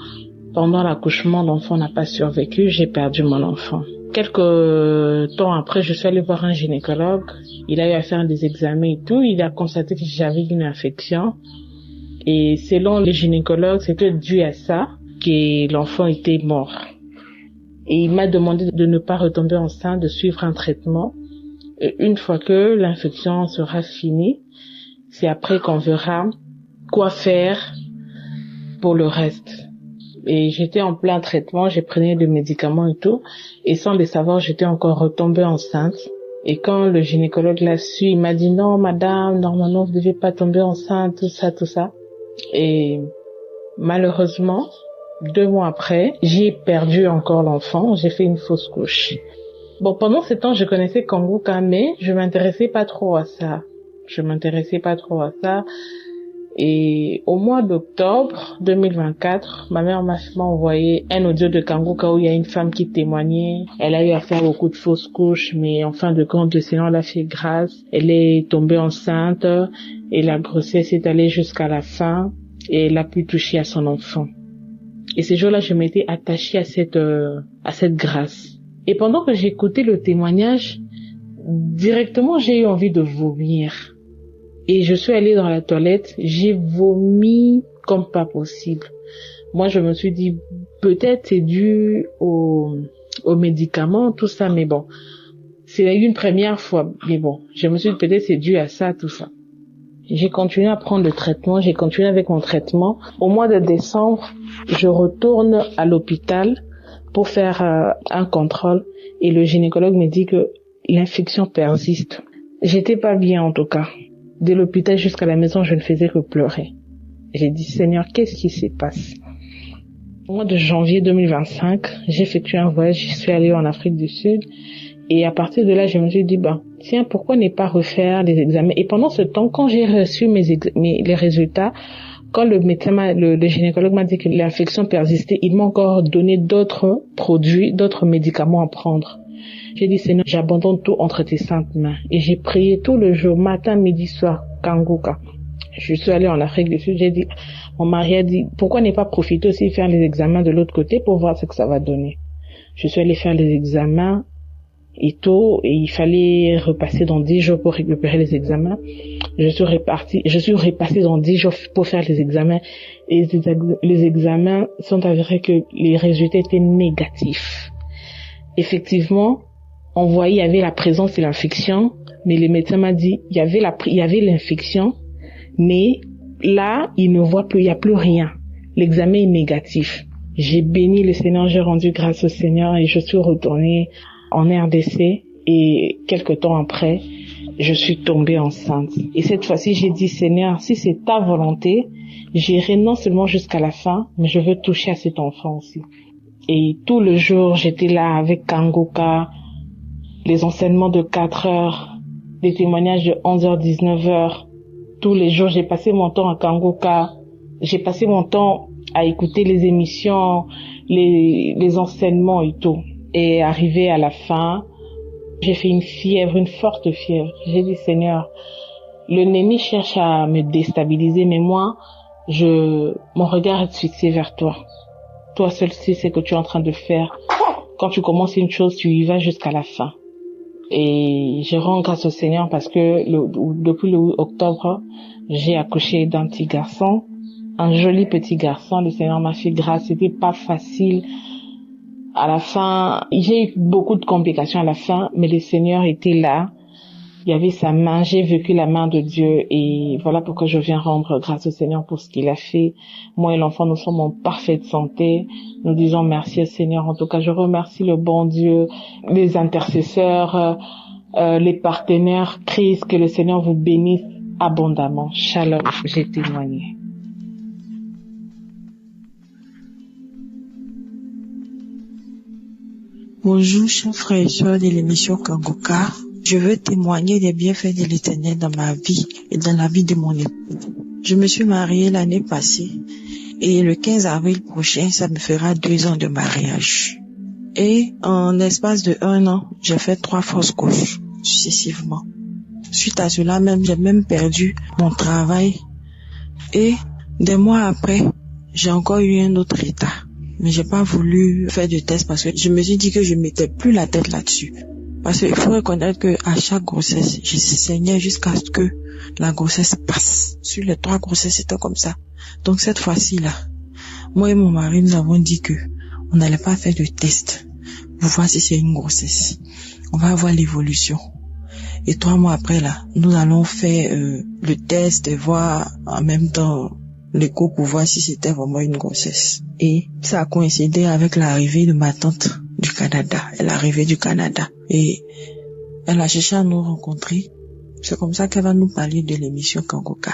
pendant l'accouchement, l'enfant n'a pas survécu, j'ai perdu mon enfant. Quelques temps après, je suis allée voir un gynécologue. Il a eu à faire des examens et tout. Il a constaté que j'avais une infection. Et selon le gynécologue, c'était dû à ça que l'enfant était mort. Et il m'a demandé de ne pas retomber enceinte, de suivre un traitement. Et une fois que l'infection sera finie, c'est après qu'on verra quoi faire pour le reste. Et j'étais en plein traitement, j'ai pris des médicaments et tout. Et sans le savoir, j'étais encore retombée enceinte. Et quand le gynécologue l'a su, il m'a dit non, madame, normalement, vous ne devez pas tomber enceinte, tout ça. Et malheureusement, 2 mois après, j'ai perdu encore l'enfant, j'ai fait une fausse couche. Bon, pendant ce temps, je connaissais Kanguka, mais je m'intéressais pas trop à ça. Et au mois d'octobre 2024, ma mère m'a envoyé un audio de Kanguka où il y a une femme qui témoignait. Elle a eu à faire beaucoup de fausses couches, mais en fin de compte, le Seigneur l'a fait grâce. Elle est tombée enceinte et la grossesse est allée jusqu'à la fin et elle a pu toucher à son enfant. Et ces jours-là, je m'étais attachée à cette grâce. Et pendant que j'écoutais le témoignage, directement, j'ai eu envie de vomir. Et je suis allée dans la toilette, j'ai vomi comme pas possible. Moi, je me suis dit, peut-être c'est dû aux médicaments, tout ça, mais bon. C'est une première fois, mais bon. Je me suis dit, peut-être c'est dû à ça, tout ça. J'ai continué à prendre le traitement, j'ai continué avec mon traitement. Au mois de décembre, je retourne à l'hôpital pour faire un contrôle et le gynécologue me dit que l'infection persiste. J'étais pas bien en tout cas. De l'hôpital jusqu'à la maison, je ne faisais que pleurer. J'ai dit, Seigneur, qu'est-ce qui se passe? Au mois de janvier 2025, j'ai effectué un voyage, je suis allée en Afrique du Sud. Et à partir de là, je me suis dit, tiens, pourquoi ne pas refaire les examens? Et pendant ce temps, quand j'ai reçu les résultats, quand le médecin, le gynécologue m'a dit que l'infection persistait, il m'a encore donné d'autres produits, d'autres médicaments à prendre. J'ai dit, Seigneur, j'abandonne tout entre tes saintes mains. Et j'ai prié tout le jour, matin, midi, soir, Kanguka. Je suis allée en Afrique du Sud, j'ai dit, mon mari a dit, pourquoi ne pas profiter aussi de faire les examens de l'autre côté pour voir ce que ça va donner. Je suis allée faire les examens et tout, et il fallait repasser dans 10 jours pour récupérer les examens. Je suis repassée dans 10 jours pour faire les examens, et les examens sont avérés que les résultats étaient négatifs. Effectivement, on voyait, il y avait la présence de l'infection, mais le médecin m'a dit, il y avait l'infection, mais là, il ne voit plus, il n'y a plus rien. L'examen est négatif. J'ai béni le Seigneur, j'ai rendu grâce au Seigneur et je suis retournée en RDC et quelque temps après, je suis tombée enceinte. Et cette fois-ci, j'ai dit, Seigneur, si c'est ta volonté, j'irai non seulement jusqu'à la fin, mais je veux toucher à cet enfant aussi. Et tout le jour, j'étais là avec Kanguka, les enseignements de 4 heures, des témoignages de 11h, 19h. Tous les jours, j'ai passé mon temps à Kanguka. J'ai passé mon temps à écouter les émissions, les enseignements et tout. Et arrivé à la fin, j'ai fait une forte fièvre. J'ai dit, Seigneur, le ennemi cherche à me déstabiliser, mais moi, mon regard est fixé vers toi. Toi seul sais ce que tu es en train de faire. Quand tu commences une chose, tu y vas jusqu'à la fin. Et je rends grâce au Seigneur parce que depuis le 8 octobre, j'ai accouché d'un petit garçon, un joli petit garçon. Le Seigneur m'a fait grâce. C'était pas facile. À la fin, j'ai eu beaucoup de complications à la fin, mais le Seigneur était là. Il y avait sa main, j'ai vécu la main de Dieu et voilà pourquoi je viens rendre grâce au Seigneur pour ce qu'il a fait. Moi et l'enfant, nous sommes en parfaite santé. Nous disons merci au Seigneur. En tout cas, je remercie le bon Dieu, les intercesseurs, les partenaires. Christ, que le Seigneur vous bénisse abondamment. Shalom, j'ai témoigné. Bonjour, chers frères et sœurs de l'émission Kanguka. Je veux témoigner des bienfaits de l'Éternel dans ma vie et dans la vie de mon époux. Je me suis mariée l'année passée et le 15 avril prochain, ça me fera 2 ans de mariage. Et en l'espace de 1 an, j'ai fait 3 fausses couches successivement. Suite à cela même, j'ai même perdu mon travail et des mois après, j'ai encore eu un autre état. Mais j'ai pas voulu faire de test parce que je me suis dit que je mettais plus la tête là-dessus. Parce qu'il faut reconnaître que à chaque grossesse, je saignais jusqu'à ce que la grossesse passe. Sur les 3 grossesses, c'était comme ça. Donc cette fois-ci là, moi et mon mari, nous avons dit que on n'allait pas faire de test pour voir si c'est une grossesse. On va voir l'évolution. Et 3 mois après là, nous allons faire le test et voir en même temps l'écho pour voir si c'était vraiment une grossesse. Et ça a coïncidé avec l'arrivée de ma tante du Canada. Elle est arrivée du Canada. Et elle a cherché à nous rencontrer. C'est comme ça qu'elle va nous parler de l'émission Kanguka.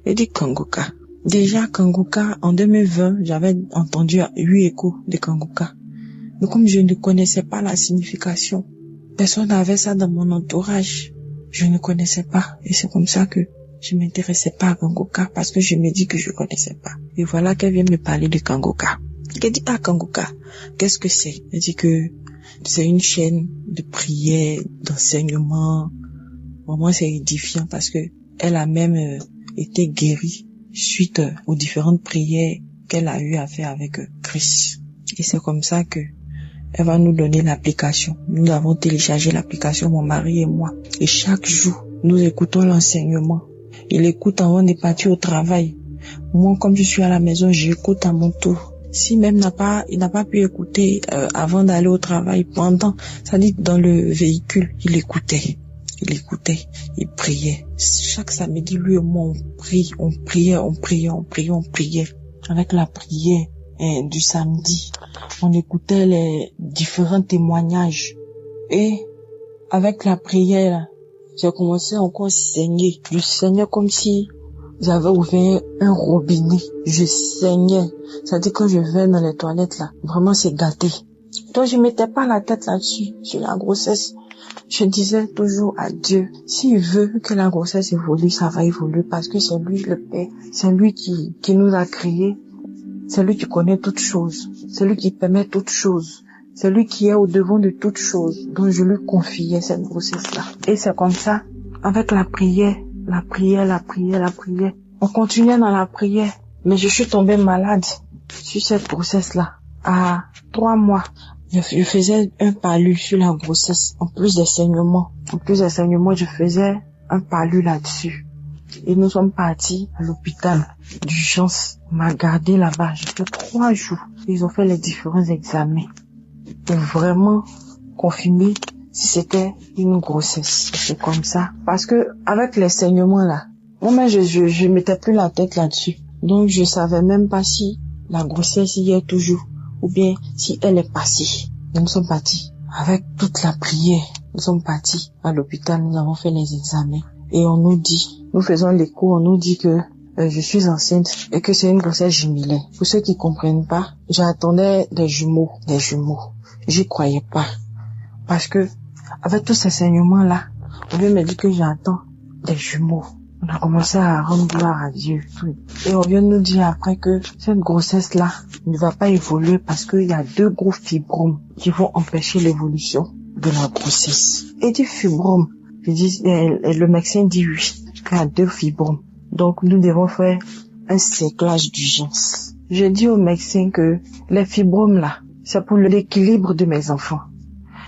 Elle dit Kanguka. Déjà Kanguka, en 2020, j'avais entendu 8 échos de Kanguka. Mais comme je ne connaissais pas la signification, personne n'avait ça dans mon entourage. Je ne connaissais pas. Et c'est comme ça que je m'intéressais pas à Kangoka parce que je me dis que je connaissais pas. Et voilà qu'elle vient me parler de Kangoka. Elle dit, Kangoka, qu'est-ce que c'est? Elle dit que c'est une chaîne de prière, d'enseignement. Pour moi, c'est édifiant parce que elle a même été guérie suite aux différentes prières qu'elle a eu à faire avec Christ. Et c'est comme ça que elle va nous donner l'application. Nous avons téléchargé l'application, mon mari et moi. Et chaque jour, nous écoutons l'enseignement. Il écoute avant de partir au travail. Moi, comme je suis à la maison, j'écoute à mon tour. Si même il n'a pas pu écouter avant d'aller au travail, pendant, ça dit dans le véhicule, il écoutait, il priait. Chaque samedi, lui et moi, on priait. Avec la prière du samedi, on écoutait les différents témoignages. Et avec la prière, j'ai commencé encore à saigner. Je saignais comme si j'avais ouvert un robinet. Je saignais. C'est-à-dire quand je vais dans les toilettes là, vraiment c'est gâté. Donc je mettais pas la tête là-dessus, sur la grossesse. Je disais toujours à Dieu, s'il veut que la grossesse évolue, ça va évoluer parce que c'est lui le Père. C'est lui qui nous a créés. C'est lui qui connaît toutes choses. C'est lui qui permet toutes choses. C'est lui qui est au devant de toutes choses. Donc je lui confiais cette grossesse-là. Et c'est comme ça, avec la prière. On continuait dans la prière. Mais je suis tombée malade sur cette grossesse-là. À 3 mois, je faisais un palu sur la grossesse. En plus des saignements, je faisais un palu là-dessus. Et nous sommes partis à l'hôpital d'urgence. On m'a gardé là-bas. J'ai fait 3 jours. Ils ont fait les différents examens pour vraiment confirmer si c'était une grossesse. C'est comme ça. Parce que avec les saignements là, moi-même je mettais plus la tête là-dessus. Donc je savais même pas si la grossesse y est toujours ou bien si elle est passée. Et nous sommes partis avec toute la prière. Nous sommes partis à l'hôpital. Nous avons fait les examens et on nous dit, nous faisons l'écho, on nous dit que je suis enceinte et que c'est une grossesse jumelée. Pour ceux qui comprennent pas, j'attendais des jumeaux. J'y croyais pas. Parce que, avec tous ces saignements là, on me dit que j'attends des jumeaux. On a commencé à rendre gloire à Dieu. Et on vient nous dire après que cette grossesse là ne va pas évoluer parce qu'il y a 2 gros fibromes qui vont empêcher l'évolution de la grossesse. Et du fibrome, le médecin dit oui, qu'il y a 2 fibromes. Donc nous devons faire un séclage d'urgence. Je dis au médecin que les fibromes là, c'est pour l'équilibre de mes enfants.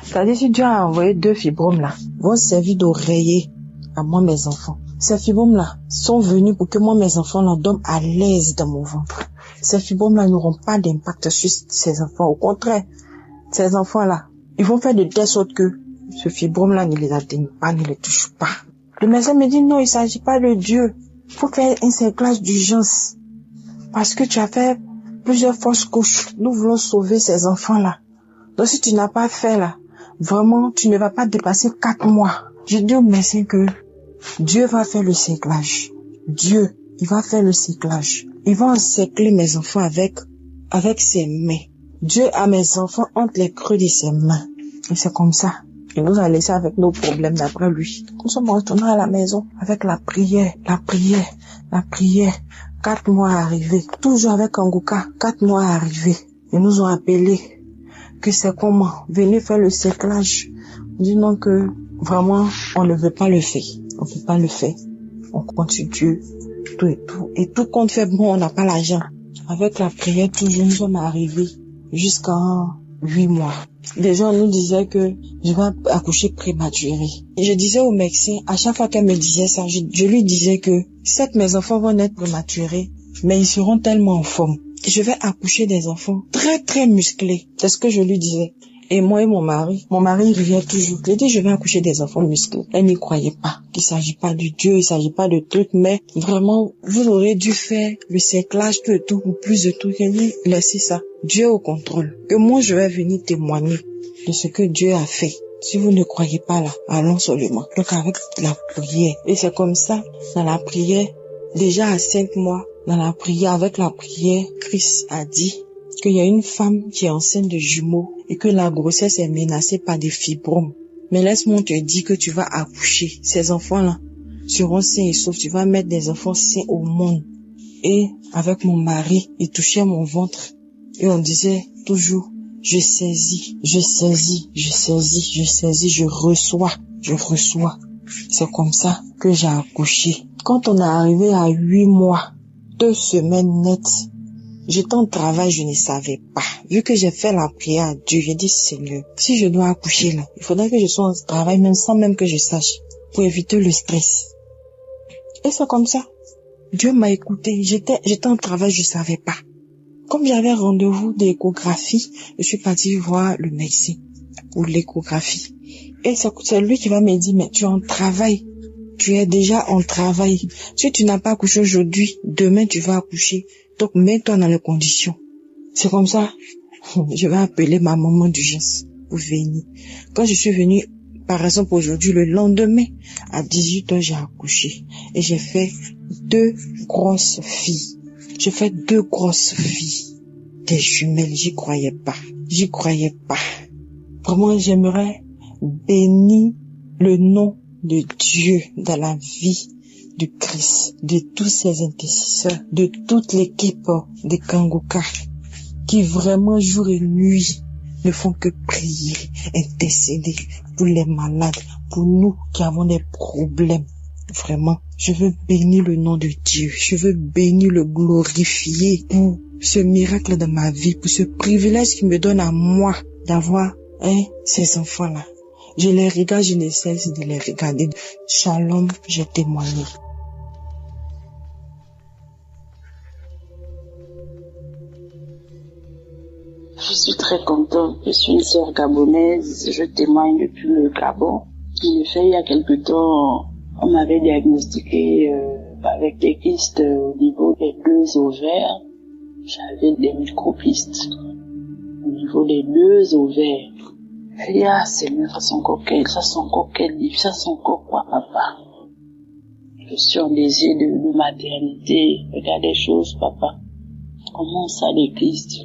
C'est-à-dire si Dieu a envoyé 2 fibromes là, vont servir d'oreiller à moi mes enfants. Ces fibromes là sont venus pour que moi mes enfants là dorment à l'aise dans mon ventre. Ces fibromes là n'auront pas d'impact sur ces enfants. Au contraire, ces enfants là, ils vont faire de telle sorte que ce fibrome là ne les atteigne pas, ne les touche pas. Le médecin me dit non, il s'agit pas de Dieu. Il faut faire un séclage d'urgence. Parce que tu as fait plusieurs fausses couches. Nous voulons sauver ces enfants-là. Donc si tu n'as pas fait là, vraiment, tu ne vas pas dépasser 4 mois. Je dis au médecin que Dieu va faire le séclage. Dieu, il va faire le séclage. Il va encercler mes enfants avec ses mains. Dieu a mes enfants entre les creux de ses mains. Et c'est comme ça. Il nous a laissé avec nos problèmes d'après lui. Nous sommes retournés à la maison avec la prière. 4 mois arrivés. Toujours avec Kangoka. 4 mois arrivés. Ils nous ont appelés. Que c'est comment? Venez faire le séclage. On dit non que vraiment on ne veut pas le faire. On peut pas le faire. On continue Dieu. Tout et tout. Et tout compte fait bon, on n'a pas l'argent. Avec la prière, toujours nous sommes arrivés jusqu'à 8 mois. Les gens nous disaient que je vais accoucher prématuré. Et je disais au médecin, à chaque fois qu'elle me disait ça, je lui disais que certes mes enfants vont naître prématurés, mais ils seront tellement en forme. Je vais accoucher des enfants très très musclés. C'est ce que je lui disais. Et moi et mon mari riait toujours. Je dis je vais accoucher des enfants musclés. Elle n'y croyait pas. Il s'agit pas de Dieu, il s'agit pas de trucs, mais vraiment, vous aurez dû faire le séclage, tout et tout, ou plus de tout. Elle dit, laissez ça. Dieu au contrôle. Que moi je vais venir témoigner de ce que Dieu a fait. Si vous ne croyez pas là, allons seulement. Donc avec la prière. Et c'est comme ça, dans la prière, déjà à 5 mois, avec la prière, Christ a dit qu'il y a une femme qui est enceinte de jumeaux et que la grossesse est menacée par des fibromes. Mais laisse-moi te dire que tu vas accoucher. Ces enfants-là, seront sains et saufs. Tu vas mettre des enfants sains au monde. Et avec mon mari, il touchait mon ventre. Et on disait toujours, je saisis, je saisis, je saisis, je saisis, je reçois, je reçois. C'est comme ça que j'ai accouché. Quand on est arrivé à 8 mois, 2 semaines nettes, j'étais en travail, je ne savais pas. Vu que j'ai fait la prière à Dieu, j'ai dit, Seigneur, si je dois accoucher là, il faudrait que je sois en travail, même sans même que je sache, pour éviter le stress. Et c'est comme ça. Dieu m'a écouté. J'étais en travail, je savais pas. Comme j'avais rendez-vous d'échographie, je suis partie voir le médecin pour l'échographie. Et c'est lui qui va me dire, mais tu es en travail. Tu es déjà en travail. Si tu n'as pas accouché aujourd'hui, demain tu vas accoucher. Donc mets-toi dans les conditions. C'est comme ça. Je vais appeler ma maman d'urgence pour venir. Quand je suis venue, par exemple aujourd'hui, le lendemain, à 18h, j'ai accouché. Et j'ai fait 2 grosses filles. J'ai fait 2 grosses filles. Des jumelles, j'y croyais pas. J'y croyais pas. Vraiment, j'aimerais bénir le nom de Dieu dans la vie du Christ, de tous ses intercesseurs, de toute l'équipe de Kanguka, qui vraiment jour et nuit ne font que prier, intercéder pour les malades, pour nous qui avons des problèmes. Vraiment, je veux bénir le nom de Dieu. Je veux bénir, le glorifier pour ce miracle de ma vie, pour ce privilège qu'il me donne à moi d'avoir ces enfants-là. Je les regarde, je ne cesse de les regarder. Shalom, j'ai témoigné. Je suis très contente. Je suis une sœur gabonaise. Je témoigne depuis le Gabon. En effet, il y a quelque temps, on m'avait diagnostiqué avec des kystes au niveau des 2 ovaires. J'avais des micro-kystes au niveau des 2 ovaires. Et là, Seigneur, ça sont encore quel livre, ça sont encore quoi, papa? Je suis en désir de maternité. Regarde les choses, papa. Comment ça, les kystes?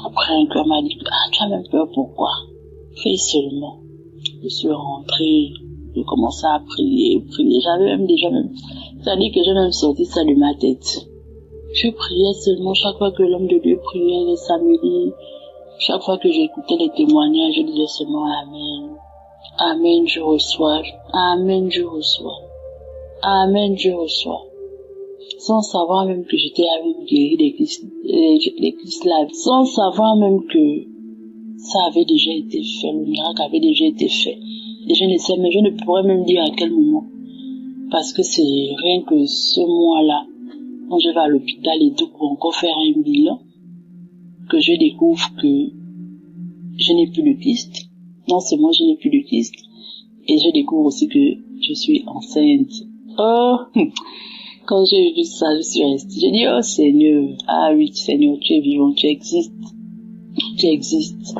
Après, un cœur m'a dit, tu as même peur, pourquoi? Fais seulement. Je suis rentrée, j'ai commencé à prier. J'avais même c'est-à-dire que j'ai même sorti ça de ma tête. Je priais seulement chaque fois que l'homme de Dieu priait les samedis. Chaque fois que j'écoutais les témoignages, je disais seulement Amen. Amen, je reçois. Amen, je reçois. Amen, je reçois. Sans savoir même que j'étais avec guéri des kystes là. Sans savoir même que ça avait déjà été fait, le miracle avait déjà été fait. Et je ne sais, mais je ne pourrais même dire à quel moment. Parce que c'est rien que ce mois-là, quand je vais à l'hôpital et tout pour encore faire un bilan, que je découvre que je n'ai plus de kyste. Non seulement je n'ai plus de kyste, et je découvre aussi que je suis enceinte. Oh, quand j'ai vu ça, je suis restée. J'ai dit, oh Seigneur, ah oui Seigneur, tu es vivant, tu existes. Tu existes.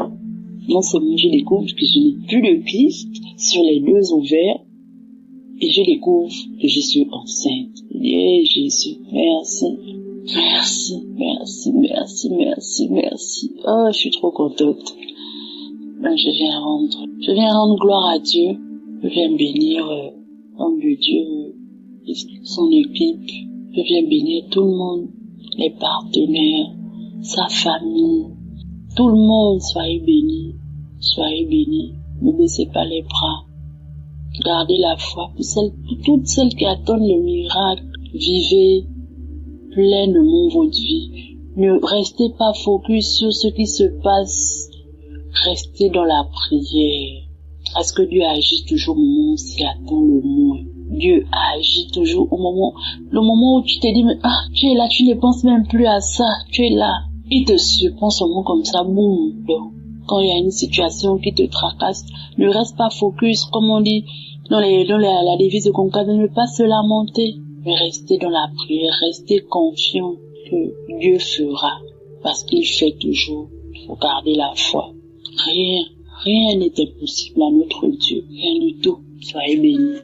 Non seulement je découvre que je n'ai plus de kyste sur les 2 ovaires, et je découvre que je suis enceinte. Et Jésus, merci. Merci, merci, merci, merci, merci. Oh, je suis trop contente. Je viens rendre gloire à Dieu. Je viens bénir l'homme de Dieu, son équipe. Je viens bénir tout le monde, les partenaires, sa famille. Tout le monde, soyez bénis. Soyez bénis. Ne baissez pas les bras. Gardez la foi. Pour toutes celles qui attendent le miracle, vivez pleinement votre vie. Ne restez pas focus sur ce qui se passe. Restez dans la prière. Parce que Dieu agit toujours au moment où on s'y attend le moins. Dieu agit toujours au moment, le moment où tu te dis, mais tu es là, tu ne penses même plus à ça, tu es là. Il te surprend seulement comme ça, boum. Quand il y a une situation qui te tracasse, ne reste pas focus, comme on dit dans la devise de Conca, de ne pas se lamenter, mais restez dans la prière, restez confiant que Dieu fera, parce qu'il fait toujours. Il faut garder la foi. Rien n'est impossible à notre Dieu, rien du tout. Soyez bénis.